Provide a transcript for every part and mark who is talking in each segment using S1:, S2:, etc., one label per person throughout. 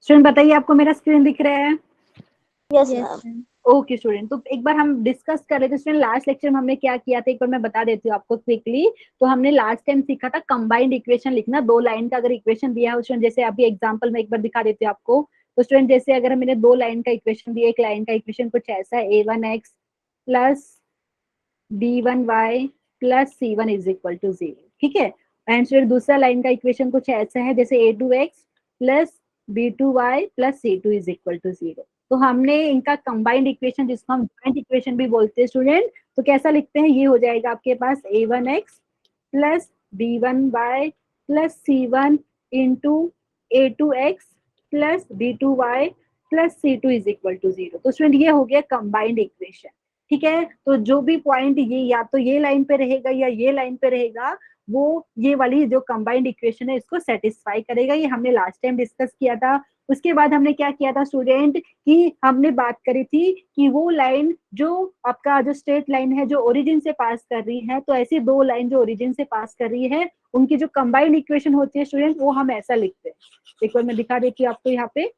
S1: Student बताइए आपको मेरा स्क्रीन दिख रहा है?
S2: Yes ma'am.
S1: ओके स्टूडेंट, तो एक बार हम डिस्कस कर रहे थे स्टूडेंट, लास्ट लेक्चर में हमने क्या किया था एक बार मैं बता देती हूँ आपको क्विकली। तो हमने लास्ट टाइम सीखा था कंबाइंड इक्वेशन लिखना, दो लाइन का अगर इक्वेशन दिया है स्टूडेंट, जैसे अभी एग्जांपल में एक बार दिखा देती हूँ आपको। तो स्टूडेंट जैसे अगर मैंने दो लाइन का इक्वेशन दिया, एक लाइन का इक्वेशन कुछ ऐसा है, a1x plus b1y plus c1 is equal to 0, ठीक है। एंड फिर दूसरा लाइन का इक्वेशन कुछ ऐसा है जैसे a2x plus b2y plus c2 is equal to 0। तो हमने इनका कंबाइंड इक्वेशन, जिसको हम जॉइंट इक्वेशन भी बोलते हैं स्टूडेंट, तो कैसा लिखते हैं, ये हो जाएगा आपके पास a1x plus b1y plus c1 into a2x plus b2y plus c2 is equal to 0। तो स्टूडेंट ये हो गया कंबाइंड इक्वेशन, ठीक है। तो जो भी पॉइंट ये या तो ये लाइन पे रहेगा या ये लाइन पे रहेगा, वो ये वाली जो कंबाइंड इक्वेशन है इसको सेटिस्फाई करेगा। ये हमने लास्ट टाइम डिस्कस किया था। उसके बाद हमने क्या किया था स्टूडेंट, कि हमने बात करी थी कि वो लाइन जो आपका जो स्ट्रेट लाइन है जो ओरिजिन से पास कर रही है, तो ऐसी दो लाइन जो ओरिजिन से पास कर रही है उनकी जो कंबाइंड इक्वेशन होती है स्टूडेंट, वो हम ऐसा लिखते हैं। एक बार मैं दिखा देती हूँ आपको यहाँ पे।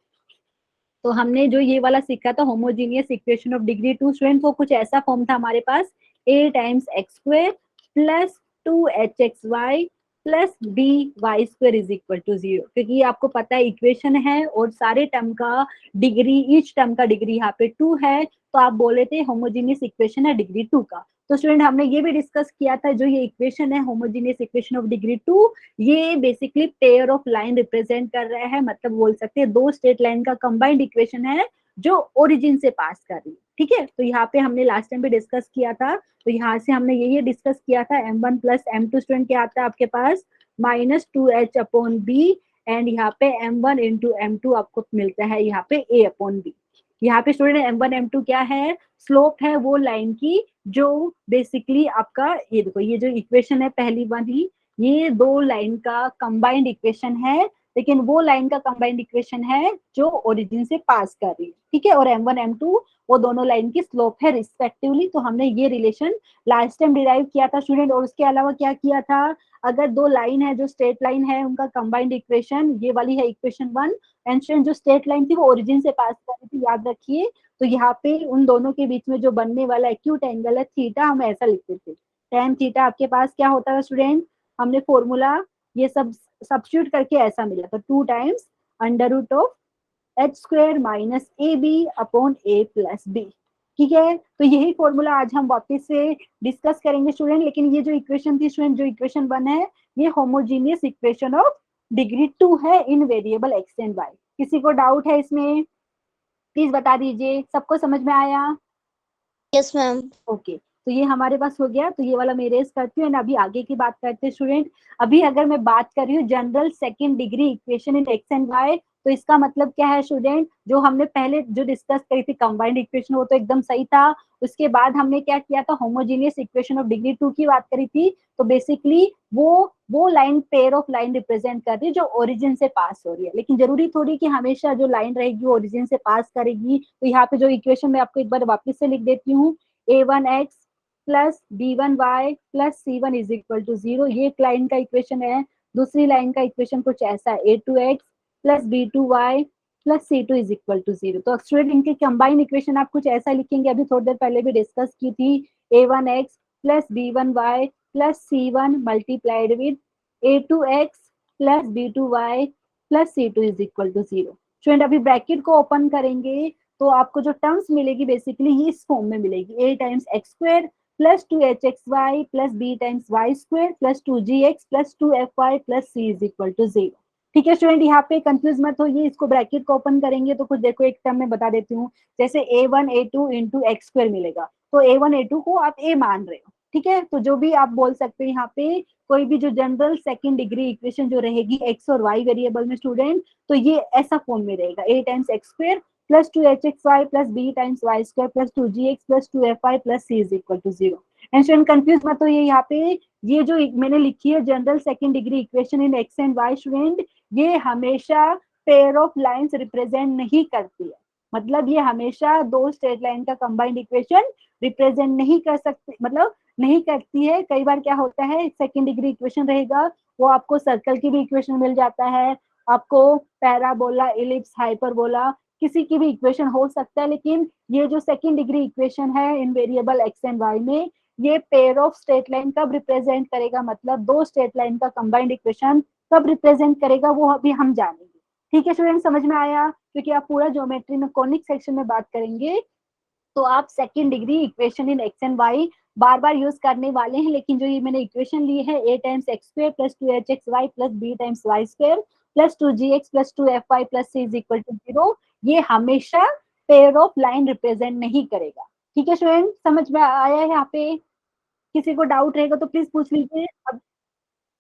S1: तो हमने जो ये वाला सीखा था homogeneous equation of degree 2 student, वो कुछ ऐसा फॉर्म था हमारे पास, a times x square plus 2hxy plus by square is equal to 0। क्योंकि आपको पता है इक्वेशन है और सारे टर्म का डिग्री, ईच टर्म का डिग्री यहाँ पे 2 है, तो आप बोले थे होमोजीनियस इक्वेशन है डिग्री 2 का। तो स्टूडेंट हमने ये भी डिस्कस किया था, जो ये इक्वेशन है होमोजीनियस इक्वेशन ऑफ डिग्री 2, ये basically pair of line represent कर रहा है, मतलब बोल सकते हैं दो स्ट्रेट लाइन का कंबाइंड इक्वेशन है जो ओरिजिन से पास कर रही है, ठीक है। तो यहाँ पे हमने लास्ट टाइम भी डिस्कस किया था, तो यहाँ से हमने ये डिस्कस किया था m1 प्लस m2 स्टूडेंट क्या आता है आपके पास minus 2h upon b, and यहाँ पे m1 इंटू m2 आपको मिलता है यहाँ पे a अपॉन बी। यहाँ पे स्टूडेंट m1 m2 क्या है, स्लोप है वो लाइन की जो बेसिकली आपका, ये देखो ये जो इक्वेशन है पहली वाली, ये दो लाइन का कंबाइंड इक्वेशन है, लेकिन वो लाइन का कंबाइंड इक्वेशन है जो ओरिजिन से पास कर रही है, ठीक है। और m1 m2 वो दोनों लाइन की स्लोप है रिस्पेक्टिवली। तो हमने ये रिलेशन लास्ट टाइम डिराइव किया था स्टूडेंट। और उसके अलावा क्या किया था, अगर दो लाइन है जो स्ट्रेट लाइन है उनका कंबाइंड इक्वेशन ये वाली है इक्वेशन 1, एंड स्टूडेंट जो स्ट्रेट लाइन थी वो ओरिजिन से पास कर रही थी, याद रखिए। तो यहाँ पे उन दोनों के बीच में जो बनने वाला एक्यूट एंगल है थीटा, हम ऐसा लिखते थे, tan थीटा आपके पास क्या होता है स्टूडेंट, हमने फॉर्मूला ये सब सब्स्टिट्यूट करके ऐसा मिला था 2 times under root of H square minus a b upon a plus b, ठीक है। तो यही फॉर्मूला आज हम वापस से डिस्कस करेंगे स्टूडेंट। लेकिन ये जो इक्वेशन थी स्टूडेंट, जो इक्वेशन 1 है, ये होमोजीनियस इक्वेशन ऑफ डिग्री 2 है इन वेरिएबल एक्स एंड वाई। किसी को डाउट है इसमें प्लीज बता दीजिए, सबको समझ में आया?
S2: Yes ma'am.
S1: ओके, तो ये हमारे पास हो गया। तो ये वाला मैं रेज करती हूँ एंड अभी आगे की बात करते हैं स्टूडेंट। अभी अगर मैं बात कर रही हूँ general second degree equation in x and y, तो इसका मतलब क्या है स्टूडेंट, जो हमने पहले जो डिस्कस करी थी कंबाइंड इक्वेशन वो तो एकदम सही था। उसके बाद हमने क्या किया था, होमोजीनियस इक्वेशन ऑफ डिग्री 2 की बात करी थी। तो बेसिकली वो line pair of line represent कर रही है जो ओरिजिन से पास हो रही है। लेकिन जरूरी थोड़ी कि हमेशा जो लाइन रहेगी वो ओरिजिन से पास करेगी। तो यहाँ पे जो इक्वेशन मैं आपको एक बार वापस से लिख देती हूँ, a1x plus b1y plus c1 is equal to 0, ये एक लाइन का इक्वेशन है। दूसरी लाइन का इक्वेशन कुछ ऐसा है, a2x plus b2y plus c2 is equal to 0। तो स्टूडेंट इनके कंबाइन इक्वेशन आप कुछ ऐसा लिखेंगे, अभी थोड़ी देर पहले भी डिस्कस की थी, a1x plus b1y plus c1 multiplied with a2x plus b2y plus c2 is equal to 0। Student अभी ब्रैकेट को ओपन करेंगे तो आपको जो टर्म्स मिलेगी बेसिकली ये इस फॉर्म में मिलेगी, a times x square plus 2hxy plus b times y square plus 2gx plus 2fy plus c is equal to 0, ठीक है। स्टूडेंट यहाँ पे कंफ्यूज मत होइए, इसको ब्रैकेट को ओपन करेंगे तो कुछ देखो एक टर्म में बता देती हूँ, जैसे a1 a2 into x square मिलेगा, तो a1 a2 को आप a मान रहे हो, ठीक है। तो जो भी आप बोल सकते हैं यहाँ पे कोई भी जो जनरल सेकंड डिग्री इक्वेशन जो रहेगी एक्स और वाई वेरिएबल में स्टूडेंट, तो ये ऐसा फॉर्म में रहेगा, a times x square plus 2hxy plus b times y square plus 2gx plus 2fy plus c is equal to 0। And student confuse मत हो, ये यहाँ पे ये जो मैंने लिखी है general second degree equation in x and y student, ये हमेशा पेयर ऑफ लाइंस रिप्रेजेंट नहीं करती है। मतलब ये हमेशा दो स्ट्रेट लाइन का कंबाइंड इक्वेशन रिप्रेजेंट नहीं कर सकती, मतलब नहीं करती है। कई बार क्या होता है सेकंड डिग्री इक्वेशन रहेगा वो आपको सर्कल की भी इक्वेशन मिल जाता है, आपको पैराबोला, इलिप्स, हाइपरबोला किसी की भी इक्वेशन हो सकता है, लेकिन ये जो सेकंड डिग्री इक्वेशन है इन वेरिएबल एक्स एंड वाई में, ये पेयर ऑफ स्ट्रेट लाइन कब रिप्रेजेंट करेगा, मतलब दो स्ट्रेट लाइन का कंबाइंड इक्वेशन कब रिप्रेजेंट करेगा वो अभी हम जानेंगे। ठीक है स्टूडेंट, समझ में आया? क्योंकि आप पूरा ज्योमेट्री में कॉनिक सेक्शन में बात करेंगे तो आप second degree equation in x and y बार बार यूज करने वाले हैं, लेकिन जो ये मैंने इक्वेशन ली है a times x square plus 2hxy plus b times y square plus 2gx plus 2fy plus c is equal to 0, ये हमेशा पेयर ऑफ लाइन रिप्रेजेंट नहीं करेगा। ठीक है स्टूडेंट, समझ में आया है? यहाँ पे किसी को डाउट रहेगा तो प्लीज पूछ लीजिए।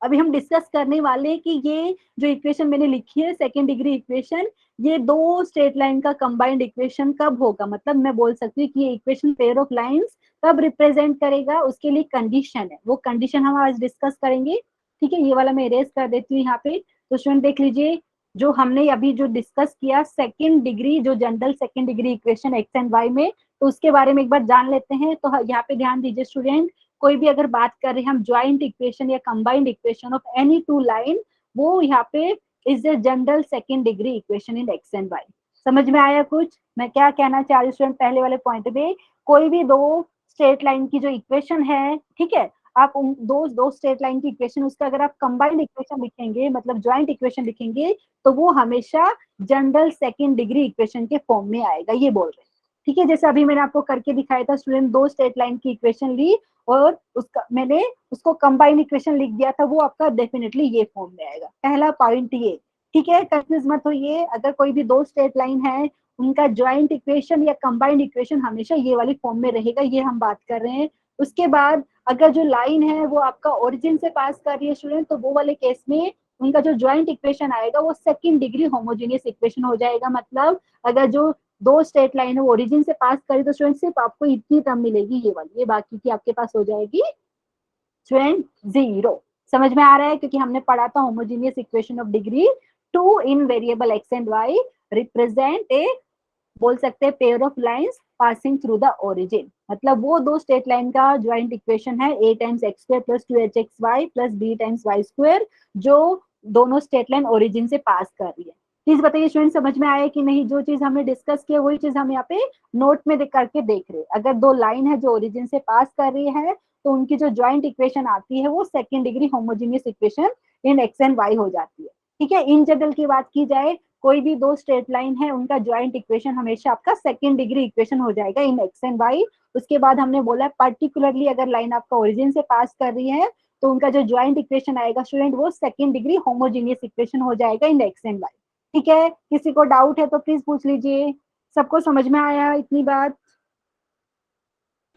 S1: अभी हम डिस्कस करने वाले हैं कि ये जो इक्वेशन मैंने लिखी है सेकेंड डिग्री इक्वेशन, ये दो स्ट्रेट लाइन का कंबाइंड इक्वेशन कब होगा, मतलब मैं बोल सकती हूँ कि ये इक्वेशन पेयर ऑफ लाइंस कब रिप्रेजेंट करेगा, उसके लिए कंडीशन है, वो कंडीशन हम आज डिस्कस करेंगे। ठीक है, ये वाला मैं इरेज कर देती हूँ यहाँ पे। तो स्टूडेंट देख लीजिए, जो हमने अभी जो डिस्कस किया सेकेंड डिग्री, जो general second degree equation x and y में, तो उसके बारे में एक बार जान लेते हैं। तो यहाँ पे ध्यान दीजिए स्टूडेंट, कोई भी अगर बात कर रहे हैं हम ज्वाइंट इक्वेशन या combined equation of any two line, वो यहाँ पे is the general second degree equation in x and y. समझ में आया कुछ मैं क्या कहना चाह रही हूँ स्टूडेंट? पहले वाले पॉइंट पे कोई भी दो स्ट्रेट लाइन की जो इक्वेशन है, ठीक है, आप उन दो स्ट्रेट लाइन की इक्वेशन, उसका अगर आप कंबाइंड इक्वेशन लिखेंगे, मतलब ज्वाइंट इक्वेशन लिखेंगे, तो वो हमेशा जनरल सेकेंड डिग्री इक्वेशन के फॉर्म में आएगा, ये बोल रहे हैं। ठीक है, जैसे अभी मैंने आपको करके दिखाया था स्टूडेंट, दो स्ट्रेट लाइन की इक्वेशन ली और उसका मैंने उसको कंबाइंड इक्वेशन लिख दिया था, वो आपका डेफिनेटली ये फॉर्म में आएगा। पहला पॉइंट ये, ठीक है, कंफ्यूज मत होइए। अगर कोई भी दो स्ट्रेट लाइन है, उनका ज्वाइंट इक्वेशन या कंबाइंड इक्वेशन हमेशा ये वाली फॉर्म में रहेगा, ये हम बात कर रहे हैं। उसके बाद अगर जो लाइन है वो आपका ओरिजिन से पास कर रही है स्टूडेंट, तो वो वाले केस में उनका जो ज्वाइंट इक्वेशन आएगा वो सेकंड डिग्री होमोजेनियस इक्वेशन हो जाएगा। मतलब अगर जो दो स्ट्रेट लाइन है वो ओरिजिन से पास करी तो स्टूडेंट सिर्फ आपको इतनी टर्म मिलेगी, ये वाली, ये बाकी की आपके पास हो जाएगी स्टूडेंट जीरो। समझ में आ रहा है? क्योंकि हमने पढ़ा था homogeneous equation of degree two in variable x and y represent a, बोल सकते हैं, pair of lines passing through the origin. मतलब वो दो स्ट्रेट लाइन का ज्वाइंट इक्वेशन है a times x square plus 2hxy plus b times y square, जो दोनों स्ट्रेट लाइन ओरिजिन से पास कर रही है। प्लीज बताइए स्टूडेंट, समझ में आया कि नहीं? जो चीज हमने डिस्कस किया वही चीज हम यहाँ पे नोट में करके देख रहे हैं। अगर दो लाइन है जो ओरिजिन से पास कर रही है, तो उनकी जो ज्वाइंट इक्वेशन आती है वो second degree homogeneous equation in x and y हो जाती है। ठीक है, इन जनरल की बात की जाए, कोई भी दो स्ट्रेट लाइन है, उनका ज्वाइंट इक्वेशन हमेशा आपका सेकेंड डिग्री इक्वेशन हो जाएगा इन एक्स एंड वाई। उसके बाद हमने बोला पर्टिकुलरली अगर लाइन आपका ओरिजिन से पास कर रही है, तो उनका जो ज्वाइंट इक्वेशन आएगा स्टूडेंट वो सेकेंड डिग्री होमोजेनियस इक्वेशन हो जाएगा इन एक्स एंड वाई। ठीक है, किसी को डाउट है तो प्लीज पूछ लीजिए। सबको समझ में आया इतनी बात?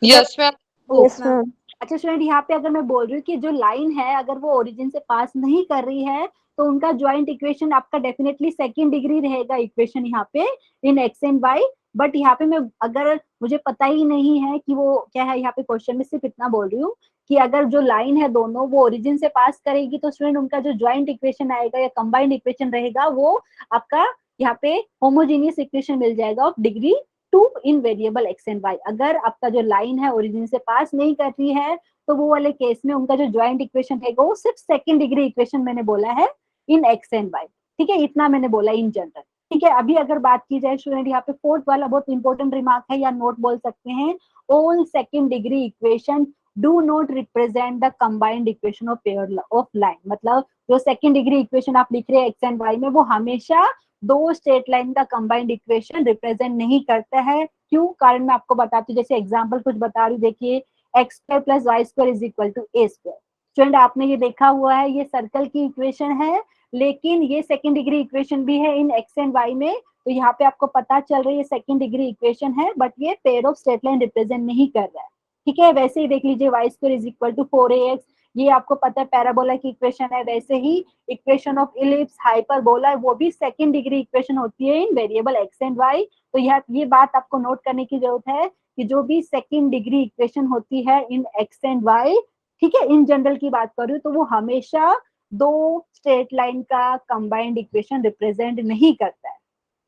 S3: Yes ma'am.
S2: Yes ma'am.
S1: अच्छा स्टूडेंट, यहाँ पे अगर मैं बोल रही हूँ कि जो लाइन है अगर वो ओरिजिन से पास नहीं कर रही है, तो उनका ज्वाइंट इक्वेशन आपका डेफिनेटली सेकंड डिग्री रहेगा इक्वेशन यहाँ पे इन एक्स एंड वाई। बट यहाँ पे मैं, अगर मुझे पता ही नहीं है कि वो क्या है, यहाँ पे क्वेश्चन में सिर्फ इतना बोल रही हूँ कि अगर जो लाइन है दोनों वो ओरिजिन से पास करेगी, तो स्टूडेंट उनका जो ज्वाइंट इक्वेशन आएगा या कंबाइंड इक्वेशन रहेगा वो आपका यहाँ पे होमोजीनियस इक्वेशन मिल जाएगा of degree two in variable x and y. अगर आपका जो लाइन है ओरिजिन से पास नहीं कर रही है, तो वो वाले केस में उनका जो ज्वाइंट इक्वेशन रहेगा वो सिर्फ सेकंड डिग्री इक्वेशन मैंने बोला है इन एक्स एंड वाई। ठीक है, इतना मैंने बोला इन जनरल। ठीक है, अभी अगर बात की जाए स्टूडेंट, यहाँ पे फोर्थ वाला बहुत इंपॉर्टेंट रिमार्क है या नोट बोल सकते हैं, all second degree equation do not represent the combined equation of pair of line. मतलब जो सेकंड डिग्री इक्वेशन आप लिख रहे हैं एक्स एंड वाई में, वो हमेशा दो स्ट्रेट लाइन का कंबाइंड इक्वेशन रिप्रेजेंट नहीं करता है। क्यों? कारण मैं आपको बताती हूँ, जैसे एग्जांपल कुछ बता रही हूँ, देखिए x square plus y square is equal to a square. Student आपने ये देखा हुआ है, ये सर्कल की इक्वेशन है, लेकिन ये सेकंड डिग्री इक्वेशन भी है इन एक्स एंड वाई में। तो यहाँ पे आपको पता चल रहा है ये सेकंड डिग्री इक्वेशन है, बट ये pair of straight line represent नहीं कर रहा है। ठीक है, वैसे ही देख लीजिए y square is equal to 4ax, ये आपको पता है पैराबोला की इक्वेशन है। वैसे ही इक्वेशन ऑफ इलिप्स, हाइपरबोला, वो भी सेकंड डिग्री इक्वेशन होती है इन वेरिएबल एक्स एंड वाई। तो ये बात आपको नोट करने की जरूरत है कि जो भी सेकंड डिग्री इक्वेशन होती है इन एक्स एंड वाई, ठीक है, इन जनरल की बात करूँ तो वो हमेशा दो स्ट्रेट लाइन का कंबाइंड इक्वेशन रिप्रेजेंट नहीं करता है।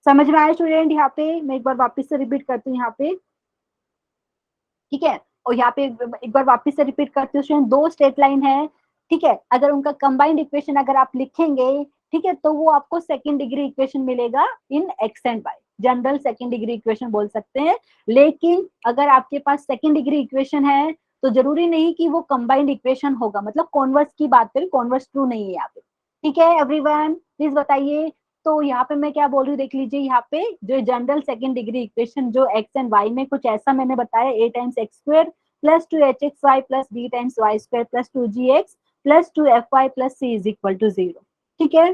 S1: समझ में आया स्टूडेंट? यहाँ पे मैं एक बार वापस से रिपीट करती हूँ यहाँ पे, ठीक है, और यहाँ पे एक बार वापस से रिपीट करती हूँ, दो स्ट्रेट लाइन है, ठीक है, अगर उनका कंबाइंड इक्वेशन अगर आप लिखेंगे ठीक है, तो वो आपको सेकंड डिग्री इक्वेशन मिलेगा in x and y, general second degree equation बोल सकते हैं। लेकिन अगर आपके पास सेकंड डिग्री इक्वेशन है तो जरूरी नहीं कि वो कंबाइंड इक्वेशन होगा, मतलब कॉन्वर्स की बात करें, कॉन्वर्स ट्रू नहीं है यहाँ पे। ठीक है एवरीवन, प्लीज बताइए। तो यहाँ पे मैं क्या बोल रही हूँ देख लीजिए, यहाँ पे जो जनरल सेकंड डिग्री इक्वेशन जो एक्स एंड वाई में कुछ ऐसा मैंने बताया, a times x square plus 2hxy plus b times y square plus 2gx plus 2fy plus c is equal to 0। ठीक है,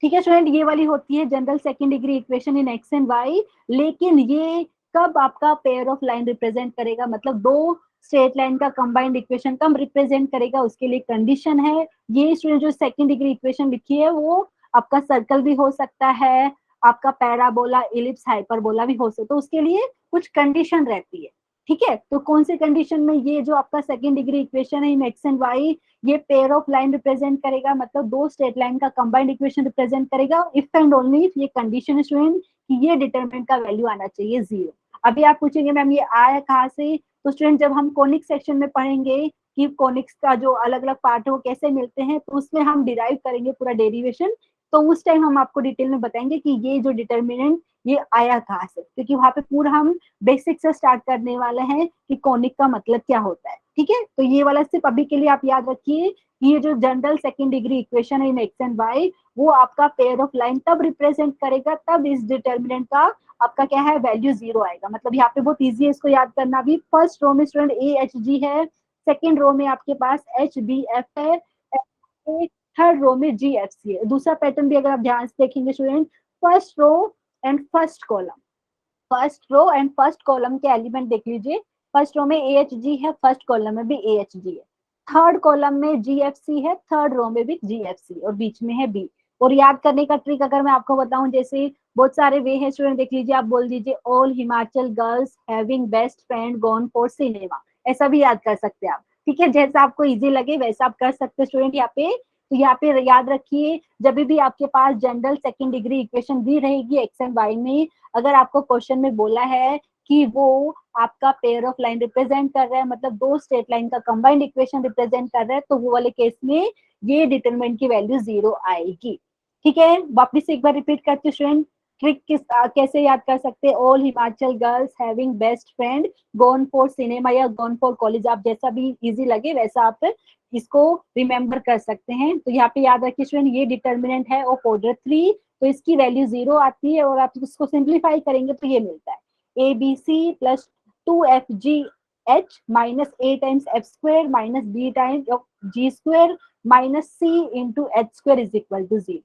S1: ठीक है स्टूडेंट, ये वाली होती है general second degree equation in x and y. लेकिन ये कब आपका पेयर ऑफ लाइन रिप्रेजेंट करेगा, मतलब दो स्ट्रेट लाइन का कंबाइंड इक्वेशन कब रिप्रेजेंट करेगा, उसके लिए कंडीशन है। ये स्टूडेंट जो सेकंड डिग्री इक्वेशन लिखी है वो आपका सर्कल भी हो सकता है, आपका पैराबोला, इलिप्स, हाइपरबोला भी हो सकता है, तो उसके लिए कुछ कंडीशन रहती है। ठीक है, तो कौन से कंडीशन में ये जो आपका सेकंड डिग्री इक्वेशन है इन एक्स एंड वाई, ये पेयर ऑफ लाइन रिप्रेजेंट करेगा, मतलब दो स्ट्रेट लाइन का कंबाइंड इक्वेशन रिप्रेजेंट करेगा इफ एंड ओनली इफ ये कंडीशन है स्टूडेंट कि ये डिटरमिनेंट का वैल्यू आना चाहिए 0। अभी आप पूछेंगे मैम ये आया कहाँ से, तो स्टूडेंट जब हम कोनिक सेक्शन में पढ़ेंगे कि कोनिक्स का जो अलग अलग पार्ट है वो कैसे मिलते हैं, तो उसमें हम डिराइव करेंगे पूरा डेरिवेशन, तो उस टाइम हम आपको डिटेल में बताएंगे कि ये जो डिटरमिनेंट ये आया कहाँ से, क्योंकि वहां पे पूरा हम बेसिक से स्टार्ट करने वाले हैं कि कोनिक का मतलब क्या होता है। ठीक है, तो ये वाला सिर्फ अभी के लिए आप याद रखिए, ये जो जनरल सेकंड डिग्री इक्वेशन है इन एक्स एंड वाई, वो आपका पेयर ऑफ लाइन तब रिप्रेजेंट करेगा तब इस डिटर्मिनेंट का आपका क्या है वैल्यू 0 आएगा। मतलब यहाँ पे बहुत ईजी है इसको याद करना भी। फर्स्ट रो में स्टूडेंट ए एच जी है, सेकेंड रो में आपके पास एच बी एफ है, थर्ड रो में जी एफ सी है। दूसरा पैटर्न भी अगर आप ध्यान से देखेंगे student, first row and first column, first row and first column के एलिमेंट देख लीजिए। फर्स्ट रो में ए एच जी है, फर्स्ट कॉलम में भी ए एच जी है, थर्ड कॉलम में जी एफ सी है, थर्ड रो में भी जी एफ सी, और बीच में है बी। और याद करने का ट्रिक अगर मैं आपको बताऊं, जैसे बहुत सारे वे है स्टूडेंट, देख लीजिए, आप बोल दीजिए all Himachal girls having best friend gone for cinema, ऐसा भी याद कर सकते हैं आप। ठीक है, जैसा आपको इजी लगे वैसा आप कर सकते हैं स्टूडेंट यहाँ पे। तो यहाँ पे याद रखिए, जब भी आपके पास जनरल सेकंड डिग्री इक्वेशन दी रहेगी एक्स एंड वाई में, अगर आपको क्वेश्चन में बोला है कि वो आपका पेयर ऑफ लाइन रिप्रेजेंट कर रहा है, मतलब दो स्ट्रेट लाइन का कंबाइंड इक्वेशन रिप्रेजेंट कर रहा है, तो वो वाले केस में ये डिटरमिनेंट की वैल्यू 0 आएगी। ठीक है, वापिस एक बार रिपीट करते स्टूडेंट, ट्रिक कैसे याद कर सकते हैं, all Himachal girls having best friend gone for cinema या गॉन फॉर कॉलेज, आप जैसा भी इजी लगे वैसा आप इसको रिमेंबर कर सकते हैं। तो यहाँ पे याद रखिए स्टूडेंट, ये डिटर्मिनेंट है ऑफ ऑर्डर 3, तो इसकी वैल्यू 0 आती है, और आप इसको सिंप्लीफाई करेंगे तो ये मिलता है a b c plus 2fgh minus a times f square minus b times g square minus c into h square is equal to 0।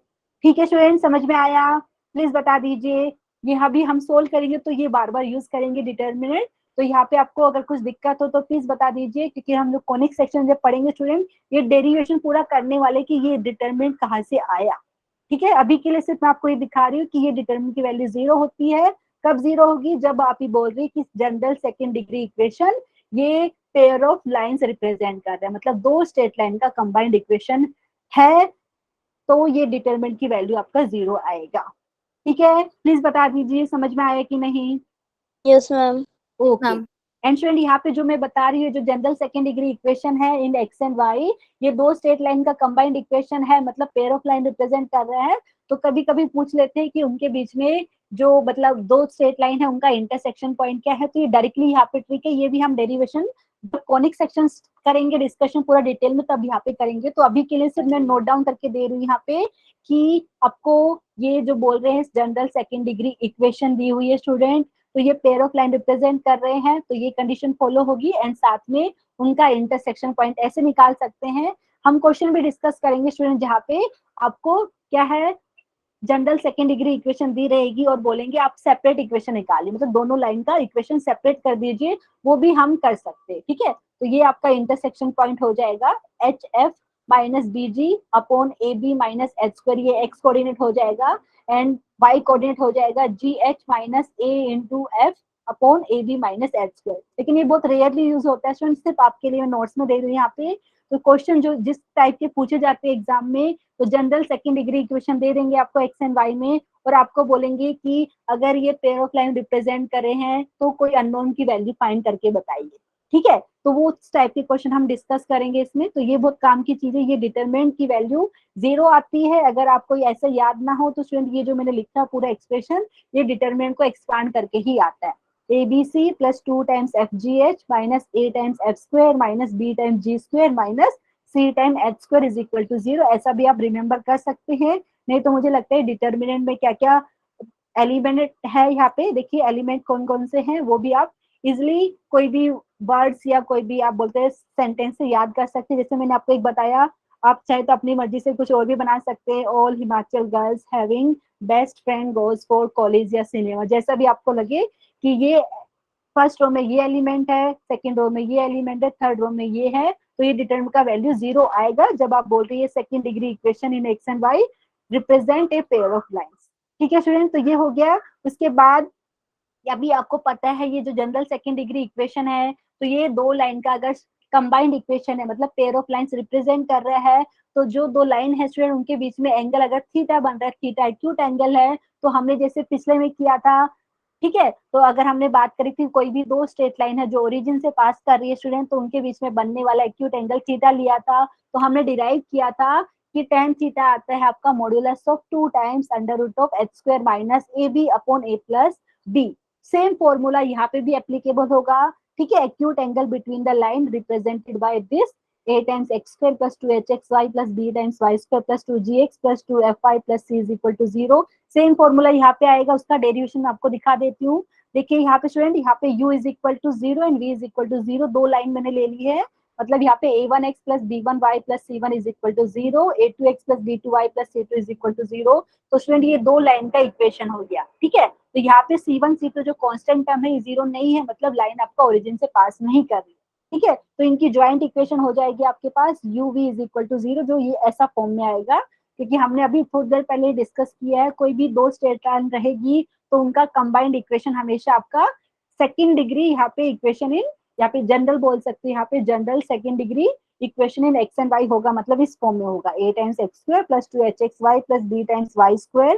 S1: ठीक है स्टूडेंट, समझ में आया? प्लीज बता दीजिए। यहाँ भी हम सोल्व करेंगे तो ये बार बार यूज करेंगे डिटर्मिनेंट, तो यहाँ पे आपको अगर कुछ दिक्कत हो तो प्लीज बता दीजिए, क्योंकि हम लोग कोनिक सेक्शन जब पढ़ेंगे स्टूडेंट, ये डेरिवेशन पूरा करने वाले कि ये डिटर्मिनेंट कहाँ से आया। ठीक है, अभी के लिए सिर्फ मैं आपको ये दिखा रही हूँ कि ये डिटर्मिनेंट की वैल्यू 0 होती है। कब 0 होगी? जब आप ही बोल रही कि जनरल सेकंड डिग्री इक्वेशन ये पेयर ऑफ लाइंस रिप्रेजेंट कर रहा है, मतलब दो स्ट्रेट लाइन का कंबाइंड इक्वेशन है, तो ये डिटरमिनेंट की वैल्यू आपका 0 आएगा। ठीक है, प्लीज बता दीजिए समझ में आया कि नहीं?
S2: Yes ma'am.
S1: Okay, and student यहाँ पे जो मैं बता रही हूँ, जो जनरल सेकंड डिग्री इक्वेशन है इन एक्स एंड वाई, ये दो स्ट्रेट लाइन का कंबाइंड इक्वेशन है, मतलब पेयर ऑफ लाइन रिप्रेजेंट कर रहा है। तो कभी कभी पूछ लेते हैं कि उनके बीच में जो मतलब दो स्ट्रेट लाइन है उनका इंटरसेक्शन पॉइंट क्या है, तो ये डायरेक्टली यहाँ पे ट्रिक है, ये भी हम डेरिवेशन कॉनिक सेक्शन करेंगे डिस्कशन पूरा डिटेल में तब यहाँ पे करेंगे। तो अभी के लिए सिर्फ मैं नोट डाउन करके दे रही हूँ यहाँ पे कि आपको ये जो बोल रहे हैं जनरल सेकंड डिग्री इक्वेशन दी हुई है स्टूडेंट, तो ये पेयर ऑफ लाइन रिप्रेजेंट कर रहे हैं, तो ये कंडीशन फॉलो होगी, एंड साथ में उनका इंटरसेक्शन पॉइंट ऐसे निकाल सकते हैं। हम क्वेश्चन भी डिस्कस करेंगे स्टूडेंट जहाँ पे आपको क्या है जनरल सेकंड डिग्री इक्वेशन दी रहेगी और बोलेंगे आप सेपरेट इक्वेशन निकालिए, मतलब दोनों लाइन का इक्वेशन सेपरेट कर दीजिए, वो भी हम कर सकते हैं। ठीक है, तो ये आपका इंटरसेक्शन पॉइंट हो जाएगा h f minus b g upon a b minus h square, ये एक्स कोऑर्डिनेट हो जाएगा, एंड वाई कोऑर्डिनेट हो जाएगा g h minus a into f upon a b minus h square. लेकिन ये बहुत रेयरली यूज होता है स्टूडेंट, सिर्फ आपके लिए मैं नोट्स में दे रही हूँ यहाँ पे। तो क्वेश्चन जो जिस टाइप के पूछे जाते हैं एग्जाम में, तो जनरल सेकंड डिग्री इक्वेशन दे देंगे आपको एक्स एंड वाई में, और आपको बोलेंगे कि अगर ये पेयर ऑफ लाइन रिप्रेजेंट करे हैं तो कोई अननोन की वैल्यू फाइंड करके बताइए। ठीक है, तो वो उस टाइप के क्वेश्चन हम डिस्कस करेंगे इसमें। तो ये बहुत काम की चीज है, ये डिटरमिनेंट की वैल्यू 0 आती है। अगर आपको ऐसा याद ना हो तो स्टूडेंट ये जो मैंने लिखा पूरा एक्सप्रेशन, ये डिटरमिनेंट को एक्सपांड करके ही आता है। ABC plus 2 times FGH minus A times F square minus B times G square minus C time H square is equal to 0। ऐसा भी आप रिमेम्बर कर सकते हैं। नहीं तो मुझे लगता है डिटरमिनेंट में क्या क्या एलिमेंट है, यहाँ पे देखिए एलिमेंट कौन कौन से हैं वो भी आप इजिली कोई भी वर्ड्स या कोई भी आप बोलते हैं सेंटेंस से याद कर सकते हैं। जैसे मैंने आपको एक बताया, आप चाहे तो अपनी मर्जी से कुछ और भी बना सकते हैं। All Himachal girls having best friend goes for college या सिनेमा, जैसा भी आपको लगे कि ये फर्स्ट रो में ये एलिमेंट है, सेकंड रो में ये एलिमेंट है, थर्ड रो में ये है, तो ये डिटरमिनेंट का वैल्यू 0 आएगा जब आप बोल रही है second degree equation in x and y represent a pair of lines. ठीक है स्टूडेंट, तो ये हो गया। उसके बाद अभी आपको पता है ये जो जनरल सेकंड डिग्री इक्वेशन है, तो ये दो लाइन का अगर कंबाइंड इक्वेशन है, मतलब पेयर ऑफ लाइंस रिप्रेजेंट कर रहा है, तो जो दो लाइन है स्टूडेंट उनके बीच में एंगल अगर थीटा बन रहा है, थीटा एक्यूट एंगल है, तो हमने जैसे पिछले में किया था, ठीक है, तो अगर हमने बात करी थी कोई भी दो स्ट्रेट लाइन है जो ओरिजिन से पास कर रही है स्टूडेंट, तो उनके बीच में बनने वाला एक्यूट एंगल थीटा लिया था, तो हमने डिराइव किया था कि tan थीटा आता है आपका modulus of 2 times under root of H square minus a b upon a plus b. Same formula यहाँ पे भी एप्लीकेबल होगा। ठीक है, acute angle between the line represented by this a times x square plus 2hxy plus b times y square plus 2gx plus 2fy plus c is equal to 0। Same formula यहाँ पे आएगा, उसका derivation आपको दिखा देती हूँ। देखिए यहाँ पे स्टूडेंट, यहाँ पे u is equal to 0 and v is equal to 0, दो लाइन मैंने ले ली है, मतलब यहाँ पे a1x plus b1y plus c1 is equal to 0, a2x plus b2y plus c2 is equal to 0। तो स्टूडेंट ये दो लाइन का इक्वेशन हो गया। ठीक है, तो यहाँ पे c1 c2 जो कांस्टेंट टर्म है ये 0 नहीं है, मतलब लाइन आपका ओरिजिन से पास नहीं कर रही। ठीक है, तो इनकी ज्वाइंट इक्वेशन हो जाएगी आपके पास u v is equal to 0, जो ये ऐसा फॉर्म में आएगा, क्योंकि हमने अभी थोड़ी देर पहले डिस्कस किया है कोई भी दो स्ट्रेट लाइन रहेगी तो उनका कंबाइंड इक्वेशन हमेशा आपका सेकंड डिग्री, यहाँ पे इक्वेशन इन, यहाँ पे जनरल बोल सकते हैं, यहाँ पे general second degree equation in x and y होगा, मतलब इस फॉर्म में होगा a times x square plus 2hxy plus b times y square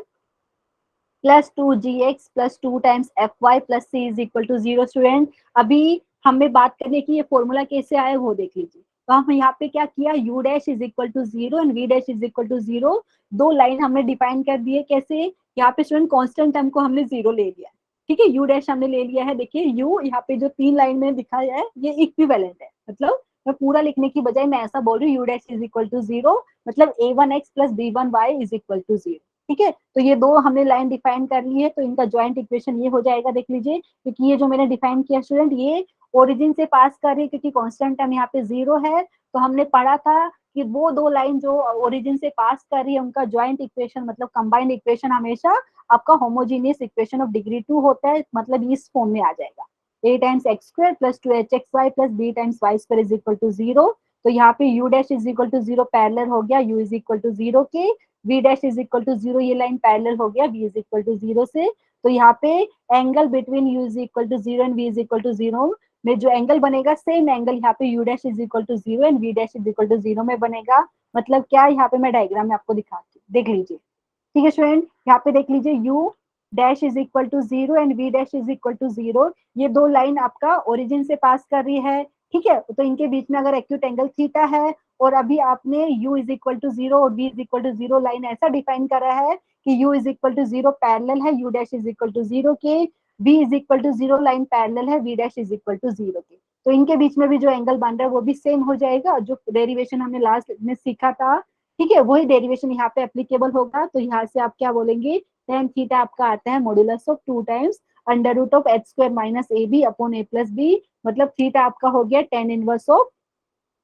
S1: plus 2gx plus 2 times fy plus c is equal to 0। Student अभी हमें बात करने की ये फॉर्मूला कैसे आया वो देख लीजिए। तो हम यहाँ पे क्या किया, u dash is equal to 0 and v dash is equal to 0, दो लाइन हमने डिफाइन कर दिए। कैसे, यहाँ पे स्टूडेंट कांस्टेंट टर्म को हमने 0 ले लिया। ठीक है, u डैश हमने ले लिया है। देखिए u यहाँ पे जो तीन लाइन में दिखाया है ये इक्विवेलेंट है, मतलब मैं पूरा लिखने की बजाय मैं ऐसा बोल रही हूँ u dash is equal to 0, मतलब a1x plus b1y is equal to 0। ठीक है, तो ये दो हमने लाइन डिफाइन कर ली है, तो इनका ज्वाइंट इक्वेशन ये हो जाएगा, देख लीजिए, क्योंकि ये जो मैंने डिफाइन किया स्टूडेंट ये ओरिजिन से पास कर रही है, क्योंकि कांस्टेंट टर्म यहाँ पे 0 है। तो हमने पढ़ा था कि वो दो लाइन जो ओरिजिन से पास कर रही है उनका ज्वाइंट इक्वेशन मतलब कंबाइंड इक्वेशन हमेशा आपका होमोजीनियस इक्वेशन ऑफ डिग्री 2 होता है, मतलब इस फॉर्म में आ जाएगा a times x square plus 2hxy plus b times y square is equal to 0। तो यहाँ पे u dash is equal to 0 parallel हो गया u इज इक्वल टू 0 के, v dash is equal to 0 ये लाइन पैरेलल हो गया v is equal to 0 से। तो यहाँ पे angle between u is equal to 0 and v is equal to 0 में जो एंगल बनेगा सेम एंगल यहाँ पे u dash is equal to 0 and v dash is equal to 0 में बनेगा। मतलब क्या, यहाँ पे मैं डायग्राम में आपको दिखाती हूँ, देख लीजिए। ठीक है स्टूडेंट, यहाँ पे देख लीजिए u dash is equal to 0 and v dash is equal to 0, ये दो लाइन आपका ओरिजिन से पास कर रही है। ठीक है, तो इनके बीच में अगर एक्यूट एंगल थीटा है और अभी आपने u इज इक्वल टू 0 और v is equal to 0 line ऐसा डिफाइन करा है कि u is equal to 0 parallel है u dash is equal to 0 के, v is equal to 0 line parallel है v dash is equal to 0 के, तो इनके बीच में भी जो एंगल बन रहा है वो भी सेम हो जाएगा, जो डेरिवेशन हमने लास्ट में सीखा था। ठीक है, वही डेरिवेशन यहाँ पे एप्लीकेबल होगा। तो यहाँ से आप क्या बोलेंगे, tan थीटा आपका आता है modulus of 2 times under root of H square minus a b upon a plus b, मतलब थीटा आपका हो गया tan इनवर्स ऑफ